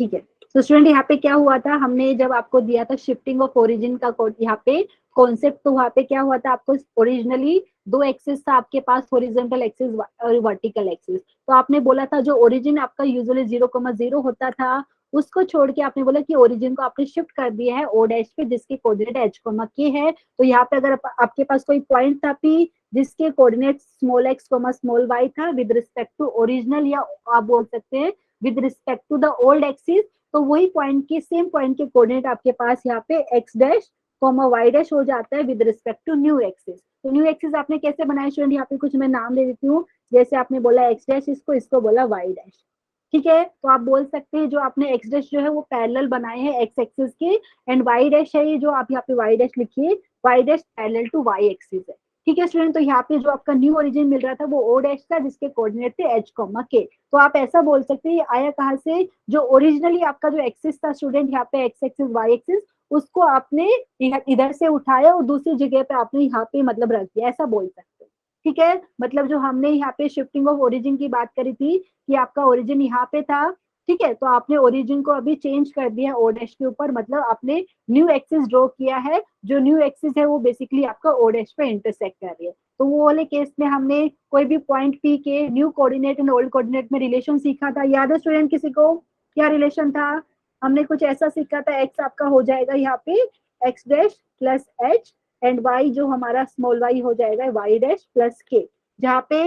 S1: ठीक है। तो स्टूडेंट यहाँ पे क्या हुआ था, हमने जब आपको दिया था शिफ्टिंग ऑफ ओरिजिन का यहाँ पे कॉन्सेप्ट, तो वहाँ पे क्या हुआ था, आपको ओरिजिनली दो एक्सिस था आपके पास, हॉरिजॉन्टल एक्सिस और वर्टिकल एक्सिस। तो आपने बोला था जो ओरिजिन आपका यूजुअली 0,0 होता था, उसको छोड़ के आपने बोला कि ओरिजिन को आपने शिफ्ट कर दिया है ओ डैश पे, जिसके कोऑर्डिनेट एच कॉमा के है। तो यहाँ पे अगर आपके पास कोई पॉइंट था पी, जिसके coordinate small x comma small Y था विद रिस्पेक्ट टू ओरिजिनल, या आप बोल सकते हैं with respect to the old axis, तो वही पॉइंट के सेम पॉइंट के कोऑर्डिनेट आपके पास यहाँ पे X dash comma Y dash हो जाता है with respect to new axis. तो न्यू एक्सिस आपने कैसे बनाया स्टूडेंट, यहाँ पे कुछ मैं नाम दे देती हूँ, जैसे आपने बोला एक्स डैश, इसको बोला वाई डैश। ठीक है, तो आप बोल सकते हैं जो आपने एक्स डैश जो है वो पैरेलल बनाए हैं एक्स एक्सिस के, एंड वाई डैश है ये जो आप यहाँ पे वाई डैश लिखिए, Y dash parallel to Y axis है। ठीक है स्टूडेंट, तो यहाँ पे जो आपका न्यू ओरिजिन मिल रहा था वो ओ डैश था, जिसके कोऑर्डिनेट थे एच कॉमा के। तो आप ऐसा बोल सकते हैं आया कहाँ से, जो ओरिजिनली आपका जो एक्सिस था स्टूडेंट, यहाँ पे एक्स एक्सिस वाई एक्सिस, उसको आपने इधर से उठाया और दूसरी जगह पे आपने यहाँ पे मतलब रख दिया, ऐसा बोल सकते हैं। ठीक है, मतलब जो हमने यहाँ पे शिफ्टिंग ऑफ ओरिजिन की बात करी थी कि आपका ओरिजिन यहाँ पे था, ठीक है, तो आपने ओरिजिन को अभी चेंज कर दिया ओ डैश के ऊपर, मतलब आपने न्यू एक्सिस ड्रॉ किया है, जो न्यू एक्सिस है वो बेसिकली आपका ओ डैश पे इंटरसेक्ट कर रही है। तो वो वाले केस में हमने कोई भी पॉइंट पी के new coordinate and old coordinate में रिलेशन सीखा था, याद है स्टूडेंट किसी को? क्या रिलेशन था? हमने कुछ ऐसा सीखा था, एक्स आपका हो जाएगा यहाँ पे X dash plus H, and Y जो हमारा स्मॉल वाई हो जाएगा वाई डैश प्लस के, जहाँ पे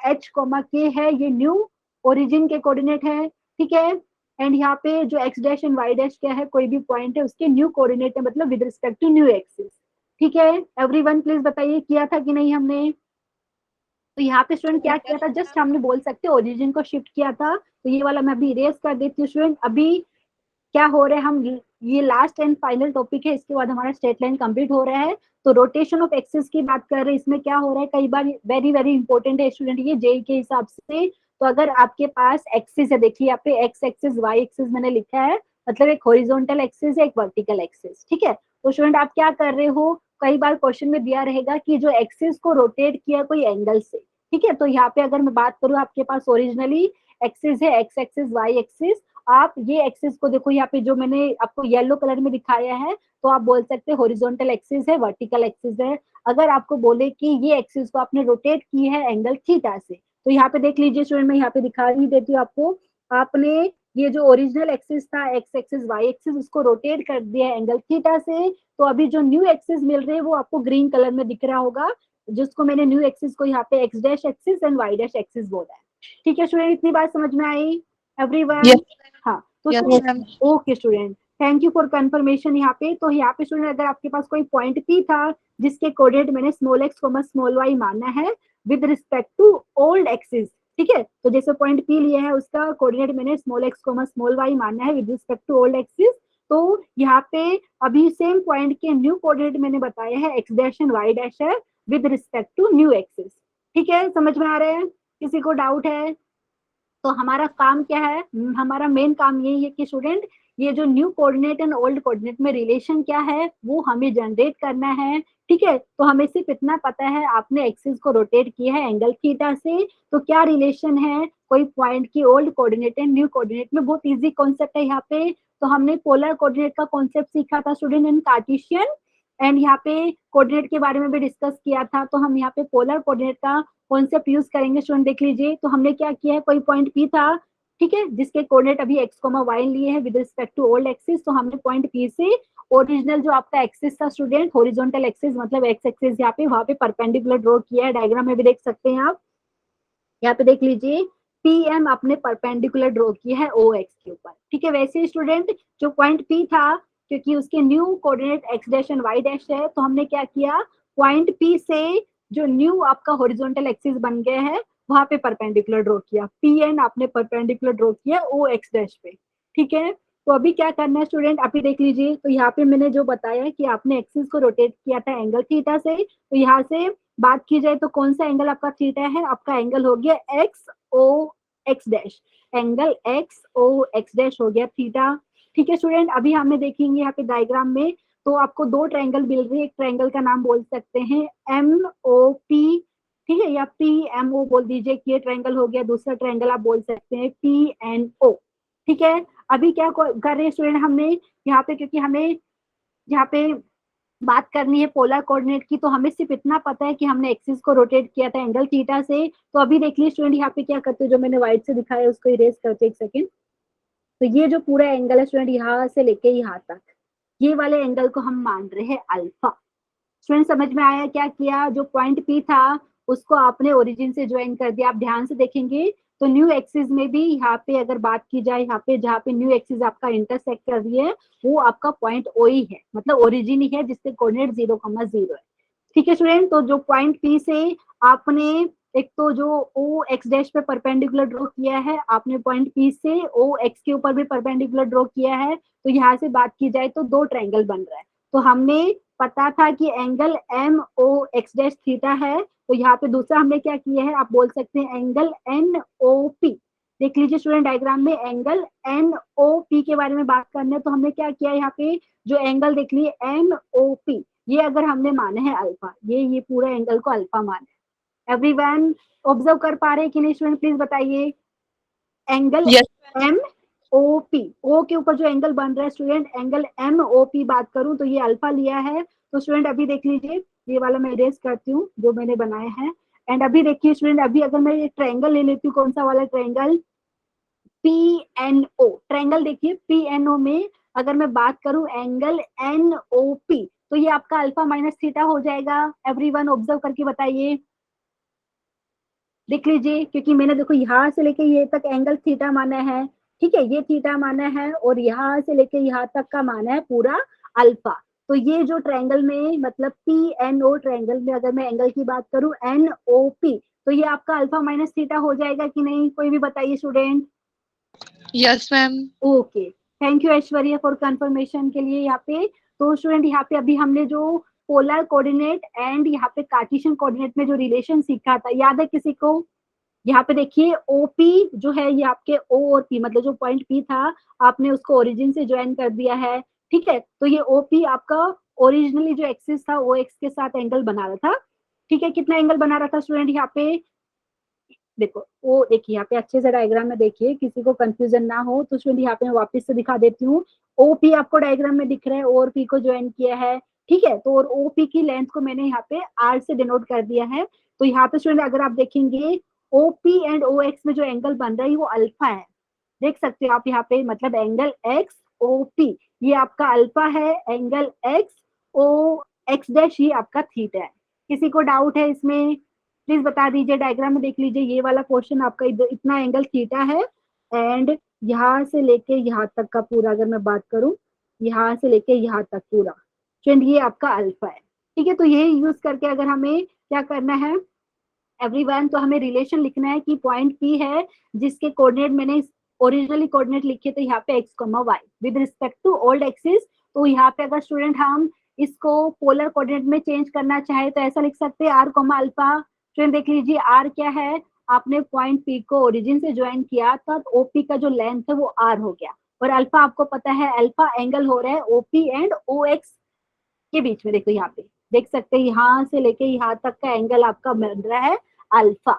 S1: एच कॉमा के है ये न्यू ओरिजिन के कोऑर्डिनेट है। ठीक है, एंड यहाँ पे जो X dash and Y dash क्या है, कोई भी पॉइंट है उसके न्यू कोऑर्डिनेट है, मतलब with respect to new axis. ठीक है, एवरीवन प्लीज बताइए किया था कि नहीं हमने? तो यहाँ पे स्टूडेंट क्या किया था, जस्ट हमने बोल सकते ओरिजिन को शिफ्ट किया था। तो ये वाला मैं अभी इरेज कर देती हूँ स्टूडेंट। अभी क्या हो रहा है, हम ये लास्ट एंड फाइनल टॉपिक है, इसके बाद हमारा स्ट्रेट लाइन कंप्लीट हो रहा है। तो रोटेशन ऑफ एक्सिस की बात कर रहे हैं, इसमें क्या हो रहा है, कई बार वेरी वेरी इंपॉर्टेंट है स्टूडेंट ये जेई के हिसाब से। तो अगर आपके पास एक्सिस है, देखिए यहाँ पे एक्स एक्सिस वाई एक्सिस मैंने लिखा है, मतलब एक हॉरिजॉन्टल एक्सिस है एक वर्टिकल एक्सिस। ठीक है, तो स्टूडेंट आप क्या कर रहे हो, कई बार क्वेश्चन में दिया रहेगा कि जो एक्सिस को रोटेट किया कोई एंगल से। ठीक है, तो यहाँ पे अगर मैं बात करूँ, आपके पास ओरिजिनली एक्सिस है एक्स एक्सिस वाई एक्सिस, आप ये एक्सिस को देखो, यहाँ पे जो मैंने आपको येलो कलर में दिखाया है, तो आप बोल सकते हैं हॉरिजॉन्टल एक्सिस है वर्टिकल एक्सिस है। अगर आपको बोले कि ये एक्सिस को आपने रोटेट की है एंगल थीटा से, तो यहाँ पे देख लीजिए स्टूडेंट, मैं यहाँ पे दिखा ही देती हूँ आपको, आपने ये जो ओरिजिनल एक्सिस था एक्स एक्सिस वाई एक्सिस, उसको रोटेट कर दिया है एंगल थीटा से। तो अभी जो न्यू एक्सिस मिल रहे हैं वो आपको ग्रीन कलर में दिख रहा होगा, जिसको मैंने न्यू एक्सिस को यहाँ पे X dash axis and Y dash axis बोला है। ठीक है स्टूडेंट, इतनी बात समझ में आई एवरीवन?
S3: Yes.
S1: हाँ, तो
S3: Yes,
S2: Yes,
S3: ma'am.
S1: Okay student, thank you for confirmation. यहाँ पे तो यहाँ पे स्टूडेंट अगर आपके पास कोई पॉइंट पी था जिसके कोऑर्डिनेट मैंने small x comma small Y माना है with respect to old axis, ठीक है, तो जैसे पॉइंट पी लिया है उसका कोऑर्डिनेट मैंने small x comma small Y माना है with respect to old axis, तो यहाँ पे अभी सेम पॉइंट के न्यू कोऑर्डिनेट मैंने बताया है x dash and Y dash है with respect to new axis. ठीक है, समझ में आ रहे हैं? किसी को डाउट है? तो हमारा काम क्या है, हमारा मेन काम यही है कि स्टूडेंट ये जो new coordinate and old coordinate में रिलेशन क्या है वो हमें जनरेट करना है। ठीक है, तो हमें सिर्फ इतना पता है, आपने एक्सिस को रोटेट किया है एंगल थीटा से, तो क्या रिलेशन है कोई पॉइंट की old coordinate and new coordinate में। बहुत इजी कॉन्सेप्ट है यहाँ पे। तो हमने पोलर कोऑर्डिनेट का कॉन्सेप्ट सीखा था स्टूडेंट इन कार्टेशियन, एंड यहाँ पे कोऑर्डिनेट के बारे में भी डिस्कस किया था। तो हम यहाँ पे पोलर कोऑर्डिनेट का कॉन्सेप्ट यूज करेंगे स्टूडेंट। देख लीजिए, तो हमने क्या किया है, कोई पॉइंट पी था, ठीक है, जिसके कोऑर्डिनेट अभी x, y लिए हैं with respect to old axis. तो हमने पॉइंट पी से ओरिजिनल जो आपका एक्सिस था स्टूडेंट, हॉरिजॉन्टल एक्सिस मतलब एक्स एक्सिस, यहाँ पे वहां पे परपेंडिकुलर ड्रॉ किया है। डायग्राम में भी देख सकते हैं आप, यहाँ पे देख लीजिए, पी एम आपने परपेंडिकुलर ड्रॉ किया है ओ एक्स के ऊपर। ठीक है, वैसे ही स्टूडेंट जो पॉइंट पी था, क्योंकि उसके new coordinate X dash and Y dash है, तो हमने क्या किया, पॉइंट पी से जो न्यू आपका हॉरिजॉन्टल एक्सिस बन गया है वहां पे परपेंडिकुलर ड्रॉ किया, पी एन आपने परपेंडिकुलर ड्रॉ किया ओ एक्स डैश पे। ठीक है, तो अभी क्या करना है स्टूडेंट, अभी देख लीजिए, तो यहाँ पे मैंने जो बताया कि आपने एक्सिस को रोटेट किया था एंगल थीटा से, तो यहाँ से बात की जाए तो कौन सा एंगल आपका थीटा है, आपका एंगल हो गया एक्स ओ एक्स डैश, एंगल एक्स ओ एक्स डैश हो गया थीटा। ठीक है स्टूडेंट, अभी हमें देखेंगे यहाँ पे डायग्राम में, तो आपको दो ट्रायंगल मिल रही है। एक ट्रायंगल का नाम बोल सकते हैं एम ओ पी, ठीक है, या पी एम ओ बोल दीजिए कि ये ट्रायंगल हो गया। दूसरा ट्रायंगल आप बोल सकते हैं पी एन ओ। ठीक है, अभी क्या कर रहे हैं स्टूडेंट, हमने यहाँ पे, क्योंकि हमें यहाँ पे बात करनी है पोलर कोऑर्डिनेट की, तो हमें सिर्फ इतना पता है कि हमने एक्सिस को रोटेट किया था एंगल थीटा से। तो अभी देख लीजिए स्टूडेंट, यहाँ पे क्या करते हैं, जो मैंने व्हाइट से दिखाया उसको इरेज करते, एक सेकेंड। तो ये जो पूरा एंगल है स्टूडेंट, यहाँ से लेके यहाँ तक, ये वाले एंगल को हम मान रहे हैं अल्फा। स्टूडेंट समझ में आया क्या किया, जो पॉइंट पी था उसको आपने ओरिजिन से ज्वाइन कर दिया। आप ध्यान से देखेंगे तो न्यू एक्सिस में भी यहाँ पे अगर बात की जाए, यहाँ पे जहाँ पे न्यू एक्सिस आपका इंटरसेक्ट कर रही है वो आपका पॉइंट ओ ही है, मतलब ओरिजिन ही है जिसके कोऑर्डिनेट 0,0 है। ठीक है स्टूडेंट, तो जो पॉइंट पी से आपने एक तो जो ओ एक्स डैश पे परपेंडिकुलर ड्रॉ किया है, आपने पॉइंट पी से ओ एक्स के ऊपर भी परपेंडिकुलर ड्रॉ किया है, तो यहाँ से बात की जाए तो दो ट्रायंगल बन रहा है। तो हमने पता था कि angle M O X dash theta है, तो यहाँ पे दूसरा हमने क्या किया है, आप बोल सकते हैं एंगल एन ओ पी। देख लीजिए स्टूडेंट, डायग्राम में एंगल एन ओ पी के बारे में बात करना है, तो हमने क्या किया यहाँ पे, जो एंगल देख लिए एन ओ पी, ये अगर हमने माने हैं अल्फा, ये पूरा एंगल को अल्फा माना है। एवरीवन ऑब्जर्व कर पा रहे हैं कि नहीं स्टूडेंट, प्लीज बताइए। Angle
S3: Yes.
S1: M O P, O के ऊपर जो एंगल बन रहा है student, angle M O P बात करूं तो ये अल्फा लिया है। तो स्टूडेंट अभी देख लीजिए, ये वाला मैं इरेज करती हूँ जो मैंने बनाया है। एंड अभी देखिए स्टूडेंट, अभी अगर मैं ये ट्रायंगल ले लेती हूँ, कौन सा वाला triangle, P N O triangle, देखिए पी एन ओ में अगर मैं बात करूं एंगल एन ओ पी, तो ये आपका अल्फा माइनस थीटा हो जाएगा। एवरीवन ऑब्जर्व करके बताइए। देख लीजिए, क्योंकि मैंने देखो यहाँ से लेके ये तक एंगल थीटा माना है, ठीक है, ये थीटा माना है, और यहाँ से लेके यहाँ तक का माना है पूरा अल्फा। तो ये जो ट्रायंगल में, मतलब पी एन ओ ट्रायंगल में अगर मैं एंगल की बात करूं एन ओ पी, तो ये आपका अल्फा माइनस थीटा हो जाएगा कि नहीं, कोई भी बताइए student.
S3: Yes, ma'am.
S1: Okay, thank you Aishwarya for confirmation के लिए यहाँ पे। तो स्टूडेंट यहाँ पे अभी हमने जो पोलर कोऑर्डिनेट एंड यहाँ पे कार्टेशियन कोऑर्डिनेट में जो रिलेशन सीखा था, याद है किसी को? यहाँ पे देखिए ओपी जो है ये आपके ओ और पी, मतलब जो पॉइंट पी था आपने उसको ओरिजिन से ज्वाइन कर दिया है। ठीक है, तो ये ओपी आपका ओरिजिनली जो एक्सिस था ओ एक्स के साथ एंगल बना रहा था। ठीक है, कितना एंगल बना रहा था स्टूडेंट, यहाँ पे देखो, वो देखिए यहाँ पे अच्छे से डायग्राम में देखिए, किसी को कंफ्यूजन ना हो तो स्टूडेंट यहाँ पे मैं वापस से दिखा देती हूँ। ओपी आपको डायग्राम में दिख रहा है, ओ और पी को ज्वाइन किया है। ठीक है, तो और ओपी की लेंथ को मैंने यहाँ पे आर से डिनोट कर दिया है। तो यहाँ पे स्टूडेंट अगर आप देखेंगे ओपी एंड ओ एक्स में जो एंगल बन रहा है वो अल्फा है। देख सकते हो आप यहाँ पे, मतलब एंगल एक्स ओ पी ये आपका अल्फा है, एंगल एक्स ओ एक्स डैश ये आपका थीटा है। किसी को डाउट है इसमें, प्लीज बता दीजिए। डायग्राम में देख लीजिए, ये वाला क्वेश्चन आपका इतना एंगल थीटा है, एंड यहाँ से लेके यहाँ तक का पूरा अगर मैं बात करूं, यहाँ से लेके यहाँ तक पूरा फ्रेंड ये आपका अल्फा है। ठीक है, तो यही यूज करके अगर हमें क्या करना है एवरीवन, तो हमें रिलेशन लिखना है कि पॉइंट पी है जिसके कोऑर्डिनेट मैंने ओरिजिनली कोऑर्डिनेट लिखे थे यहाँ पे x, y with respect to old axis. तो यहाँ पे अगर स्टूडेंट हम इसको पोलर कोऑर्डिनेट में चेंज करना चाहे तो ऐसा लिख सकते हैं r, अल्फा, स्टूडेंट देख लीजिए आर क्या है, आपने पॉइंट पी को ओरिजिन से ज्वाइन किया तब ओपी का जो लेंथ है वो आर हो गया, और अल्फा आपको पता है अल्फा एंगल हो रहा है ओपी एंड ओ एक्स के बीच में। देखो यहाँ पे देख सकते हैं यहाँ से लेके यहाँ तक का एंगल आपका मिल रहा है अल्फा।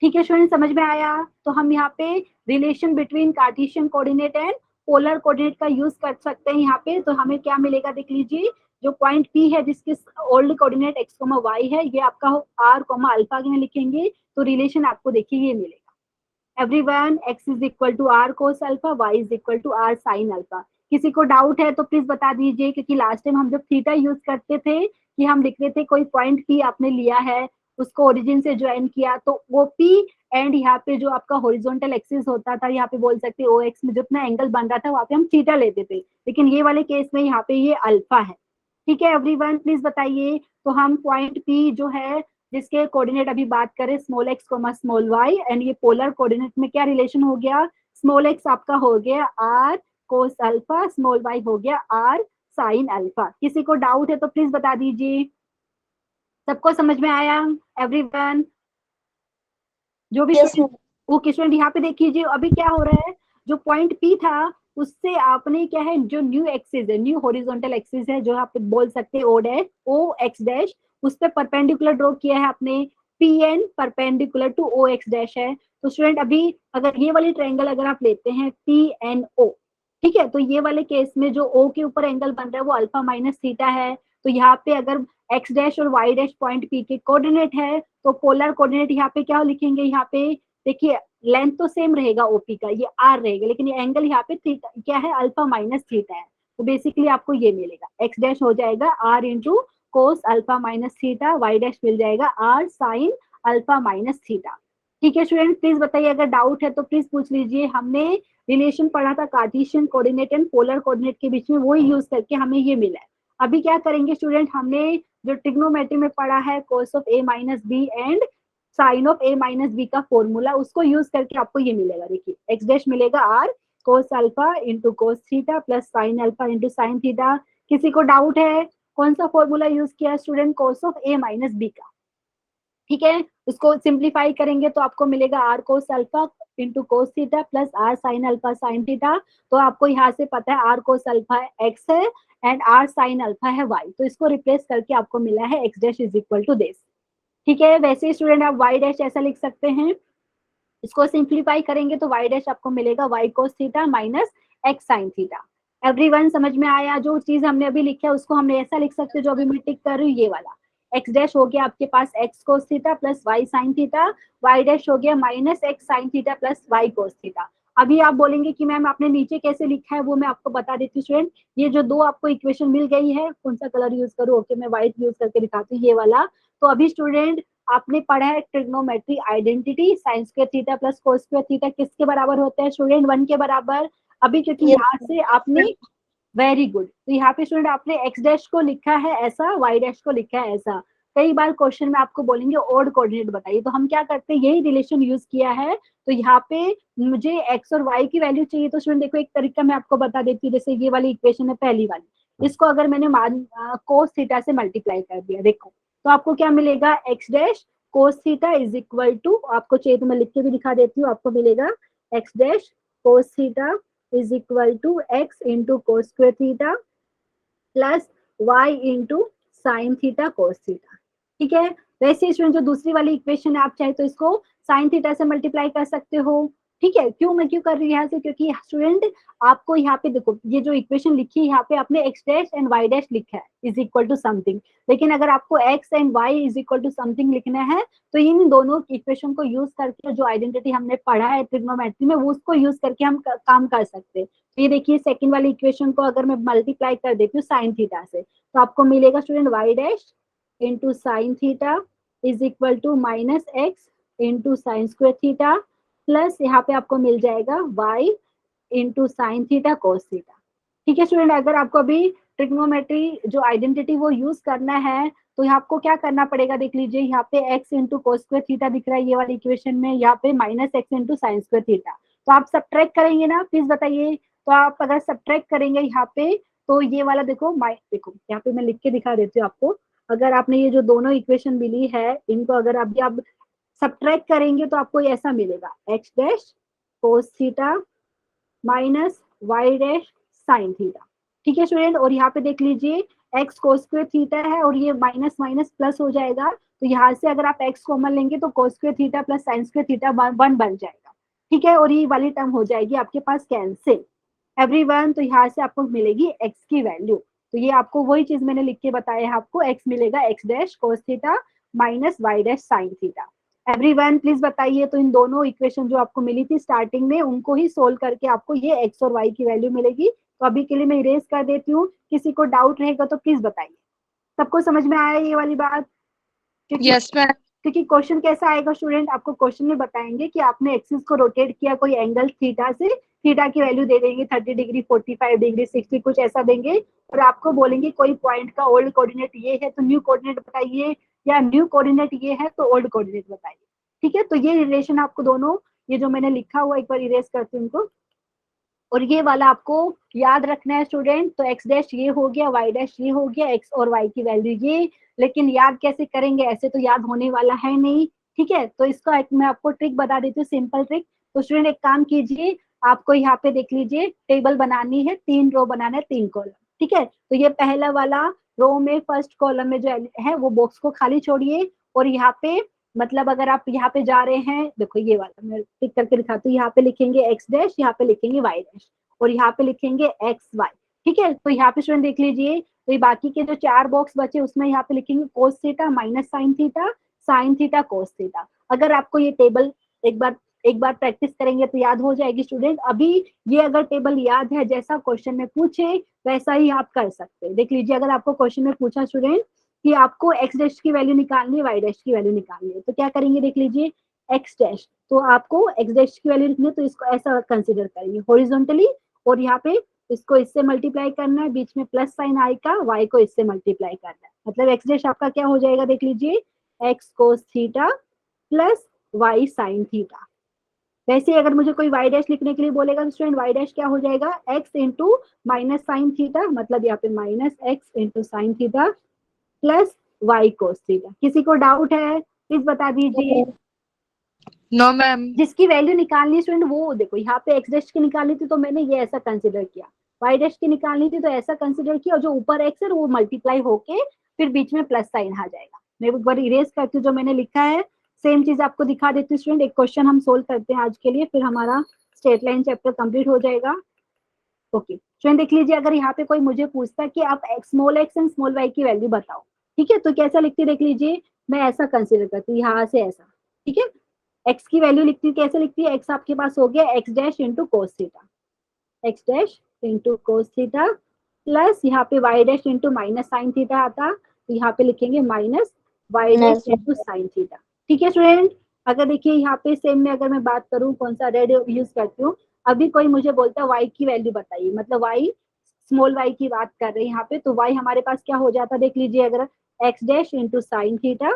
S1: ठीक है स्टूडेंट, समझ में आया? तो हम यहाँ पे relation between Cartesian coordinate and polar coordinate का यूज कर सकते हैं यहाँ पे। तो हमें क्या मिलेगा देख लीजिए, जो पॉइंट पी है जिसकी old coordinate X comma Y है, ये आपका आर कोमा अल्फा में लिखेंगे तो रिलेशन आपको देखिए ये मिलेगा। Everyone x is equal to R cos alpha, y is equal to R sine alpha. किसी को डाउट है तो प्लीज बता दीजिए, क्योंकि लास्ट टाइम हम जब थीटा यूज करते थे कि हम लिख रहे थे कोई पॉइंट पी आपने लिया है उसको ओरिजिन से ज्वाइन किया तो ओपी एंड यहाँ पे जो आपका हॉरिजॉन्टल एक्सिस होता था, यहाँ पे बोल सकते ओ एक्स में जितना एंगल बन रहा था वहां पे हम थीटा लेते थे, लेकिन ये वाले केस में यहाँ पे ये अल्फा है। ठीक है एवरीवन, प्लीज बताइए। तो हम पॉइंट पी जो है जिसके कोऑर्डिनेट अभी बात करें small X comma small Y, and ये पोलर कोऑर्डिनेट में क्या रिलेशन हो गया, स्मॉल एक्स आपका हो गया R cos alpha, small Y हो गया आर साइन अल्फा। किसी को डाउट है तो प्लीज बता दीजिए। सबको समझ में आया एवरीवन? जो भी
S2: Yes, ma'am.
S1: ओके स्टूडेंट यहाँ पे देखिए अभी क्या हो रहा है, जो पॉइंट पी था उससे आपने क्या है जो न्यू एक्सिस है, न्यू हॉरिजॉन्टल एक्सिस है जो आप बोल सकते हैं O dash O X dash, उस पर परपेंडिकुलर ड्रॉ किया है आपने, P N perpendicular to O X dash है। तो स्टूडेंट अभी अगर ये वाली ट्रायंगल अगर आप लेते हैं पी एन ओ, ठीक है, तो ये वाले केस में जो ओ के ऊपर एंगल बन रहा है वो अल्फा माइनस थीटा है। तो यहाँ पे अगर एक्स डैश और वाई डैश पॉइंट पी के कोऑर्डिनेट है तो पोलर कोऑर्डिनेट यहाँ पे क्या लिखेंगे, यहाँ पे देखिए लेंथ तो सेम रहेगा ओपी का, ये आर रहेगा, लेकिन ये एंगल यहाँ पे थीटा क्या है अल्फा माइनस थीटा है। तो बेसिकली आपको ये मिलेगा एक्स डैश हो जाएगा r into cos alpha minus theta, y dash मिल जाएगा r sine alpha minus theta. ठीक है स्टूडेंट, प्लीज बताइए अगर डाउट है तो प्लीज पूछ लीजिए। हमने रिलेशन पढ़ा था Cartesian coordinate and polar coordinate के बीच में, वो यूज करके हमें ये मिला है। अभी क्या करेंगे स्टूडेंट, हमने जो ट्रिग्नोमेट्री में पढ़ा है cos of A minus B and sine of A minus B का फॉर्मूला, उसको यूज करके आपको ये मिलेगा। देखिए एक्स डैश मिलेगा R cos alpha into cos theta plus sine alpha into sine theta. किसी को डाउट है कौन सा फॉर्मूला यूज किया student, cos of A minus B का। ठीक है, उसको सिंप्लीफाई करेंगे तो आपको मिलेगा R cos alpha into cos theta plus are sine alpha sine theta. तो आपको यहाँ से पता है आर कोस अल्फा एक्स है एंड आर साइन अल्फा है वाई, तो इसको रिप्लेस करके आपको मिला है x dash is equal to this. ठीक है, वैसे स्टूडेंट आप वाई डैश ऐसा लिख सकते हैं, इसको सिंप्लीफाई करेंगे तो वाई डैश आपको मिलेगा Y cos theta minus x sine theta. Everyone समझ में आया? जो चीज हमने अभी लिखा है उसको हमने ऐसा लिख सकते हैं जो अभी मैं टिक कर रही हूँ, ये वाला एक्स डैश हो गया आपके पास x cos theta plus Y sine theta, y dash हो गया minus x sine theta plus Y cos theta. अभी आप बोलेंगे कि मैम आपने नीचे कैसे लिखा है, वो मैं आपको बता देती हूँ स्टूडेंट। ये जो दो आपको इक्वेशन मिल गई है, कौन सा कलर यूज करूँ, ओके मैं व्हाइट यूज करके दिखाती हूँ, ये वाला। तो अभी स्टूडेंट आपने पढ़ा है trigonometry identity, sign square theta plus cos square theta किसके बराबर होता है स्टूडेंट, 1 के बराबर। अभी क्योंकि
S2: Yes,
S1: यहाँ से आपने वेरी गुड, तो यहाँ पे स्टूडेंट आपने एक्स डैश को लिखा है ऐसा, वाई डैश को लिखा है ऐसा। कई बार क्वेश्चन में आपको बोलेंगे ओड कोऑर्डिनेट बताइए, तो हम क्या करते हैं यही रिलेशन यूज किया है। तो यहाँ पे मुझे एक्स और वाई की वैल्यू चाहिए, तो स्टूडेंट देखो एक तरीका मैं आपको बता देती हूँ। जैसे ये वाली इक्वेशन है पहली वाली, इसको अगर मैंने मान कोस थीटा से मल्टीप्लाई कर दिया, देखो तो आपको क्या मिलेगा, X dash cos theta is equal to, आपको चाहिए तो मैं लिख के भी दिखा देती हूँ, आपको मिलेगा X dash cos theta is equal to X into cos square theta plus Y into sine theta cos theta. ठीक है, वैसे स्टूडेंट जो दूसरी वाली इक्वेशन है आप चाहे तो इसको साइन थीटा से मल्टीप्लाई कर सकते हो। ठीक है, मैं क्यों कर रही हूँ यहाँ से, क्योंकि स्टूडेंट आपको यहाँ पे देखो ये जो इक्वेशन लिखी है यहाँ पे आपने X dash and Y dash लिखा है इज इक्वल टू समथिंग, लेकिन अगर आपको X and Y is equal to something लिखना है तो इन दोनों इक्वेशन को यूज करके जो आइडेंटिटी हमने पढ़ा है ट्रिग्नोमेट्री में वो उसको यूज करके हम काम कर सकते हैं। तो ये देखिए सेकंड वाली इक्वेशन को अगर मैं मल्टीप्लाई कर देती हूँ साइन थीटा से, तो आपको मिलेगा student Y dash into sine theta is equal to minus X into sine square theta plus यहाँ पे आपको मिल जाएगा y into sine theta cos theta. ठीक है स्टूडेंट, अगर आपको अभी ट्रिग्नोमेट्री जो आइडेंटिटी वो यूज करना है तो यहाँ आपको क्या करना पड़ेगा, देख लीजिए यहाँ पे x into cos square theta दिख रहा है ये वाली इक्वेशन में, यहाँ पे minus X into sine square theta. तो आप सब्ट्रैक्ट करेंगे ना, प्लीज बताइए। तो आप अगर सब्ट्रैक्ट करेंगे यहाँ पे तो ये वाला देखो देखो यहाँ पे मैं लिख के दिखा देती हूँ आपको, अगर आपने ये जो दोनों इक्वेशन मिली है इनको अगर आप सब्ट्रैक्ट करेंगे तो आपको ऐसा मिलेगा X dash cos theta minus Y dash sine theta. ठीक है स्टूडेंट, और यहाँ पे देख लीजिए एक्स कोस स्क्वायर थीटा है और ये माइनस माइनस प्लस हो जाएगा, तो यहाँ से अगर आप एक्स कॉमन लेंगे तो कोस square theta plus sign square theta 1 बन जाएगा। ठीक है, और ये वाली टर्म हो जाएगी आपके पास कैंसिल एवरीवन, तो यहाँ से आपको मिलेगी एक्स की वैल्यू। तो ये आपको वही चीज मैंने लिख के बताया है, आपको एक्स मिलेगा X dash cos theta minus Y dash sine theta. Everyone please बताइए, तो इन दोनों इक्वेशन जो आपको मिली थी स्टार्टिंग में उनको ही सोल्व करके आपको ये एक्स और वाई की वैल्यू मिलेगी। तो अभी के लिए मैं इरेज कर देती हूँ, किसी को डाउट रहेगा तो प्लीज बताइए। सबको समझ में आया ये वाली बात?
S3: Yes ma'am.
S1: क्योंकि क्वेश्चन कैसा आएगा स्टूडेंट, आपको क्वेश्चन में बताएंगे कि आपने एक्सिस को रोटेट किया कोई एंगल थीटा से, थीटा की वैल्यू दे देंगे 30 डिग्री 45 डिग्री 60 कुछ ऐसा देंगे, और आपको बोलेंगे कोई पॉइंट का ओल्ड कोऑर्डिनेट ये है तो न्यू कोऑर्डिनेट बताइए, या न्यू कोऑर्डिनेट ये है तो ओल्ड कोऑर्डिनेट बताइए। ठीक है, तो ये रिलेशन आपको दोनों, ये जो मैंने लिखा हुआ एक बार इरेज करती हूँ इनको, और ये वाला आपको याद रखना है स्टूडेंट। तो एक्स डैश ये हो गया, वाई डैश ये हो गया, एक्स और वाई की वैल्यू ये, लेकिन याद कैसे करेंगे, ऐसे तो याद होने वाला है नहीं। ठीक है, तो इसका एक मैं आपको ट्रिक बता देती हूँ, सिंपल ट्रिक। तो स्टूडेंट एक काम कीजिए, आपको यहाँ पे देख लीजिए टेबल बनानी है, 3 रो बनाना है 3 कॉलम। ठीक है, तो ये पहला वाला रो में फर्स्ट कॉलम में जो है वो बॉक्स को खाली छोड़िए, और यहाँ पे मतलब अगर आप यहाँ पे जा रहे हैं, देखो ये वाला मैं टिक करके दिखाती हूँ, यहाँ पे लिखेंगे एक्स डैश, यहाँ पे लिखेंगे वाई डैश, और यहाँ पे लिखेंगे एक्स वाई। ठीक है, तो यहाँ पे स्टूडेंट देख लीजिए, तो ये बाकी के जो 4 बॉक्स बचे उसमें यहाँ पे लिखेंगे कोस theta minus sine theta cos theta. अगर आपको ये टेबल एक बार प्रैक्टिस करेंगे तो याद हो जाएगी स्टूडेंट। अभी ये अगर टेबल याद है, जैसा क्वेश्चन में पूछे वैसा ही आप कर सकते हैं। देख लीजिए, अगर आपको क्वेश्चन में पूछा स्टूडेंट कि आपको एक्स डैश की वैल्यू निकालनी है, वाई डैश की वैल्यू निकालनी है, तो क्या करेंगे, देख लीजिए एक्स डैश, तो आपको एक्स डैश की वैल्यू लिखनी है तो इसको ऐसा कंसिडर करेंगे हॉरिजॉन्टली, और यहाँ पे इसको इससे मल्टीप्लाई करना है, बीच में प्लस साइन आई का, वाई को इससे मल्टीप्लाई करना है, मतलब एक्स डैश आपका क्या हो जाएगा, देख लीजिए X cos theta plus Y sine theta. वैसे अगर मुझे कोई वाई डैश लिखने के लिए बोलेगा तो स्टूडेंट वाई डैश क्या हो जाएगा, X into minus sine theta, मतलब यहाँ पे minus X into sine theta plus Y cos theta. किसी को डाउट है प्लीज बता दीजिए।
S3: No ma'am.
S1: जिसकी वैल्यू निकालनी है स्टूडेंट वो देखो, यहाँ पे एक्स डैश की निकालनी थी तो मैंने ये ऐसा कंसिडर किया, वाई डैश की निकालनी थी तो ऐसा कंसिडर किया, और जो ऊपर एक्स है वो मल्टीप्लाई होके फिर बीच में प्लस साइन आ जाएगा। मैं एक बार इरेज करती हूँ जो मैंने लिखा है, सेम चीज आपको दिखा देती हूँ स्टूडेंट। एक क्वेश्चन हम सोल्व करते हैं आज के लिए, फिर हमारा स्ट्रेट लाइन चैप्टर कंप्लीट हो जाएगा। ओके स्टूडेंट देख लीजिए, अगर यहाँ पे कोई मुझे पूछता है कि आप small X and small Y की वैल्यू बताओ, ठीक है, तो कैसा लिखती देख लीजिए, मैं ऐसा कंसिडर करती हूँ यहाँ से ऐसा। ठीक है, एक्स की वैल्यू लिखती है, कैसे लिखती है, एक्स आपके पास हो गया X dash into cos theta, X dash into cos theta plus यहाँ पे Y dash into minus sine theta आता, तो यहाँ पे लिखेंगे minus Y dash into sine theta. ठीक है स्टूडेंट, अगर देखिए यहाँ पे सेम में अगर मैं बात करूँ कौन सा रेड यूज करती हूँ, अभी कोई मुझे बोलता है वाई की वैल्यू बताइए, मतलब वाई स्मॉल वाई की बात कर रहे हैं यहाँ पे, तो वाई हमारे पास क्या हो जाता है, देख लीजिए अगर X dash into sine theta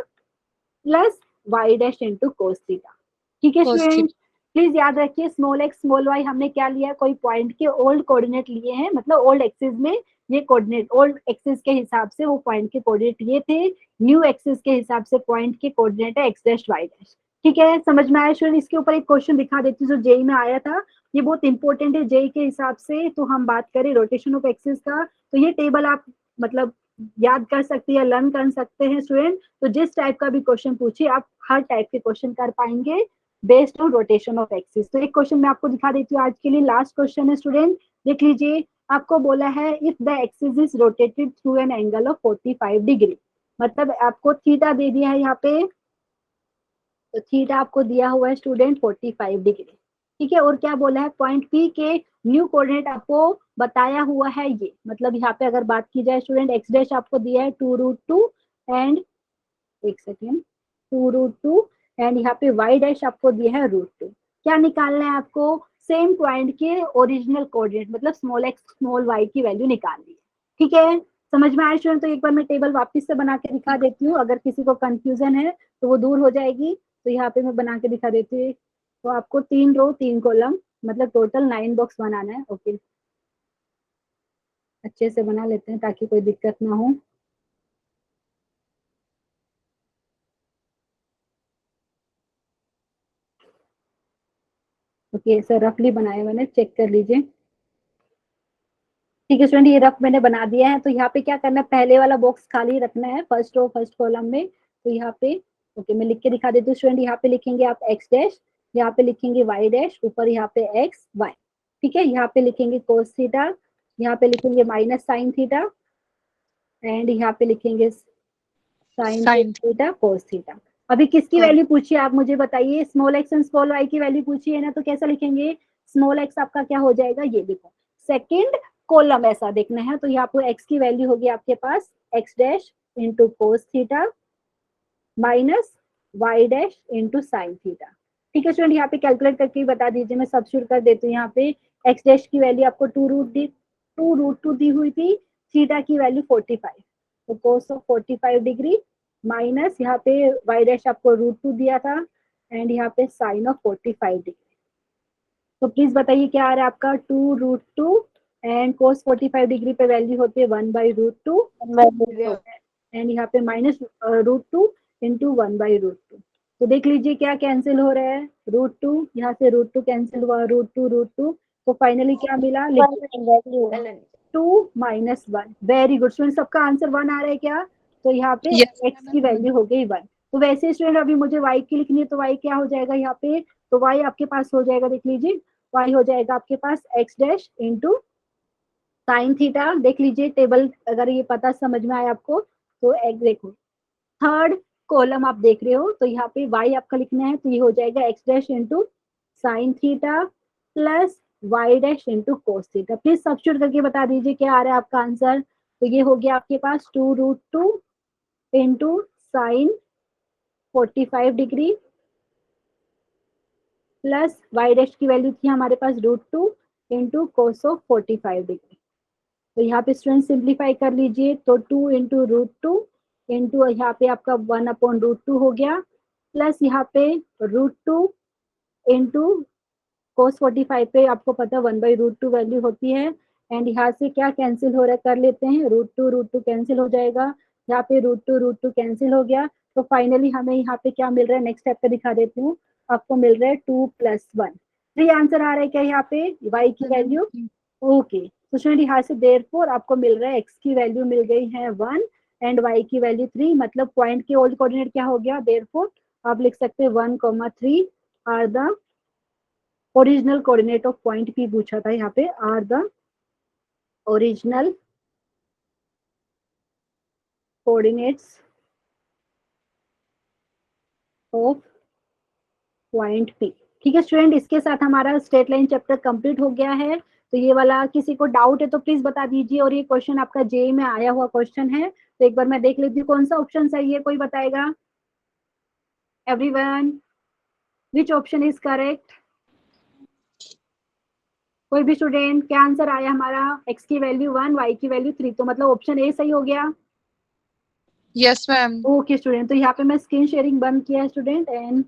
S1: plus Y dash into cos theta. ठीक है स्टूडेंट, प्लीज याद रखिए स्मॉल एक्स स्मॉल वाई हमने क्या लिया है, कोई पॉइंट के ओल्ड कोऑर्डिनेट लिए हैं, मतलब ओल्ड एक्सिस में ये कोऑर्डिनेट, ओल्ड एक्सिस के हिसाब से वो पॉइंट के कोऑर्डिनेट ये थे, न्यू एक्सिस के हिसाब से पॉइंट के कोऑर्डिनेट है एक्स डैश वाई डैश। ठीक है, समझ में आया स्टूडेंट? इसके ऊपर एक क्वेश्चन दिखा देती हूँ जो जेई में आया था, ये बहुत इंपॉर्टेंट है जेई के हिसाब से। तो हम बात करें रोटेशन ऑफ एक्सिस का, तो ये टेबल आप मतलब याद कर सकते हैं, लर्न कर सकते हैं स्टूडेंट। तो जिस टाइप का भी क्वेश्चन पूछिए आप हर टाइप के क्वेश्चन कर पाएंगे based on rotation of axis. तो एक क्वेश्चन मैं आपको दिखा देती हूँ आज के लिए, लास्ट क्वेश्चन है स्टूडेंट, देख लीजिए। आपको बोला है if the axis is rotated through an angle of 45 degree, मतलब आपको थीटा दे दिया है यहाँ पे, तो थीटा आपको दिया हुआ है स्टूडेंट 45 डिग्री। ठीक है, और क्या बोला है, पॉइंट पी के न्यू कोऑर्डिनेट आपको बताया हुआ है ये, मतलब यहाँ पे अगर बात की जाए स्टूडेंट एक्स डैश आपको दिया है 2√2 एंड एक सेकेंड 2√2 एंड यहाँ पे वाई डैश आपको दिया है √2। क्या निकालना है आपको, सेम पॉइंट के ओरिजिनल कोऑर्डिनेट, मतलब स्मॉल एक्स स्मॉल वाई की वैल्यू निकालनी है। ठीक है, समझ में आया स्टूडेंट? तो एक बार मैं टेबल वापस से बना के दिखा देती हूँ, अगर किसी को कंफ्यूजन है तो वो दूर हो जाएगी। तो यहाँ पे मैं बना के दिखा देती हूँ, तो आपको 3 रो 3 कॉलम, मतलब टोटल 9 बॉक्स बनाना है। ओके, अच्छे से बना लेते हैं ताकि कोई दिक्कत ना हो। ओके सर, रफली बनाया मैंने, चेक कर लीजिए। ठीक है स्टूडेंट, ये रफ मैंने बना दिया है। तो यहाँ पे क्या करना है, पहले वाला बॉक्स खाली रखना है फर्स्ट रो फर्स्ट कॉलम में। तो यहाँ पे ओके मैं लिख के दिखा देती हूँ स्टूडेंट। यहाँ पे लिखेंगे आप एक्स डैश, यहाँ पे लिखेंगे वाई डैश, ऊपर यहाँ पे एक्स वाई। ठीक है, यहाँ पे लिखेंगे कोस थीटा, यहाँ पे लिखेंगे माइनस साइन थीटा, एंड यहाँ पे लिखेंगे sine
S3: Sin.
S1: Theta cos theta. अभी किसकी
S3: Cos.
S1: वैल्यू पूछी आप मुझे बताइए, small X and small Y की वैल्यू पूछी है ना, तो कैसा लिखेंगे, स्मॉल एक्स आपका क्या हो जाएगा, ये देखो सेकंड कॉलम ऐसा देखना है। तो यहाँ पर एक्स की वैल्यू होगी आपके पास x dash into cos theta minus Y dash into sine theta. ठीक है स्टूडेंट, यहाँ पे कैलकुलेट करके बता दीजिए, मैं सब्स्टिट्यूट कर देती हूँ। यहाँ पे एक्स डैश की वैल्यू आपको 2√2 दी हुई थी, थीटा की वैल्यू 45, तो कोस ऑफ 45 डिग्री माइनस यहाँ पे वाई डैश आपको √2 दिया था, एंड यहाँ पे साइन ऑफ 45 डिग्री। तो प्लीज बताइए क्या आ रहा है आपका, 2√2 एंड कोस 45 डिग्री पे वैल्यू होती है 1/√2, एंड यहाँ पे माइनस √2 इंटू 1/√2। तो देख लीजिए क्या कैंसिल हो रहा है, √2, यहाँ से √2 कैंसिल हुआ, √2, तो फाइनली क्या मिला, 2 माइनस 1। वेरी गुड स्टूडेंट, सबका आंसर 1 आ रहा है क्या, तो यहाँ पे
S3: Yes.
S1: x की वैल्यू हो गई 1। तो वैसे स्टूडेंट अभी मुझे y की लिखनी है, तो y क्या हो जाएगा यहाँ पे, तो y आपके पास हो जाएगा, देख लीजिए y हो जाएगा आपके पास x dash into sine theta. देख लीजिए टेबल, अगर ये पता समझ में आया आपको तो एक देखो, थर्ड कॉलम आप देख रहे हो, तो यहाँ पे y आपका लिखना है, तो ये हो जाएगा x dash into sine theta plus y dash into cos theta. Please substitute करके बता दीजिए क्या आ रहा है आपका आंसर। तो ये हो गया आपके पास 2√2 into sine 45 degree plus y dash की वैल्यू थी हमारे पास √2 इंटू कोस ऑफ 45 डिग्री। तो यहाँ पे स्टूडेंट सिंप्लीफाई कर लीजिए, तो 2 इंटू √2 इंटू यहाँ पे आपका 1/√2 हो गया, प्लस यहाँ पे √2 इंटू कोस 45 पे आपको पता 1/√2 वैल्यू होती है, एंड यहाँ से क्या कैंसिल हो रहा है कर लेते हैं, √2 कैंसिल हो जाएगा, यहाँ पे √2 कैंसिल हो गया। तो फाइनली हमें यहाँ पे क्या मिल रहा है, नेक्स्ट स्टेप पे दिखा देती हूँ, आपको मिल रहा है 2 + 1। 3 आंसर आ रहा है क्या यहाँ पे, y की वैल्यू, ओके। तो स्टूडेंट यहाँ से देयरफॉर आपको मिल रहा है x की वैल्यू मिल गई है 1 एंड y की वैल्यू 3, मतलब पॉइंट के ओल्ड कोऑर्डिनेट क्या हो गया, देयरफॉर आप लिख सकते हैं 1,3 are the original coordinate of point P पूछा था, यहाँ पे are the original coordinates of point P। ठीक है स्टूडेंट, इसके साथ हमारा स्ट्रेट लाइन चैप्टर कंप्लीट हो गया है। तो ये वाला किसी को डाउट है तो प्लीज बता दीजिए, और ये क्वेश्चन आपका जेई में आया हुआ क्वेश्चन है, तो एक बार मैं देख लेती हूँ कौन सा ऑप्शन सही है, कोई बताएगा, everyone which option is correct, कोई भी स्टूडेंट, क्या आंसर आया हमारा, x की वैल्यू 1 y की वैल्यू 3, तो मतलब ऑप्शन ए सही हो गया।
S3: Yes, ma'am.
S1: ओके स्टूडेंट, तो यहाँ पे मैं स्क्रीन शेयरिंग बंद किया है स्टूडेंट, एंड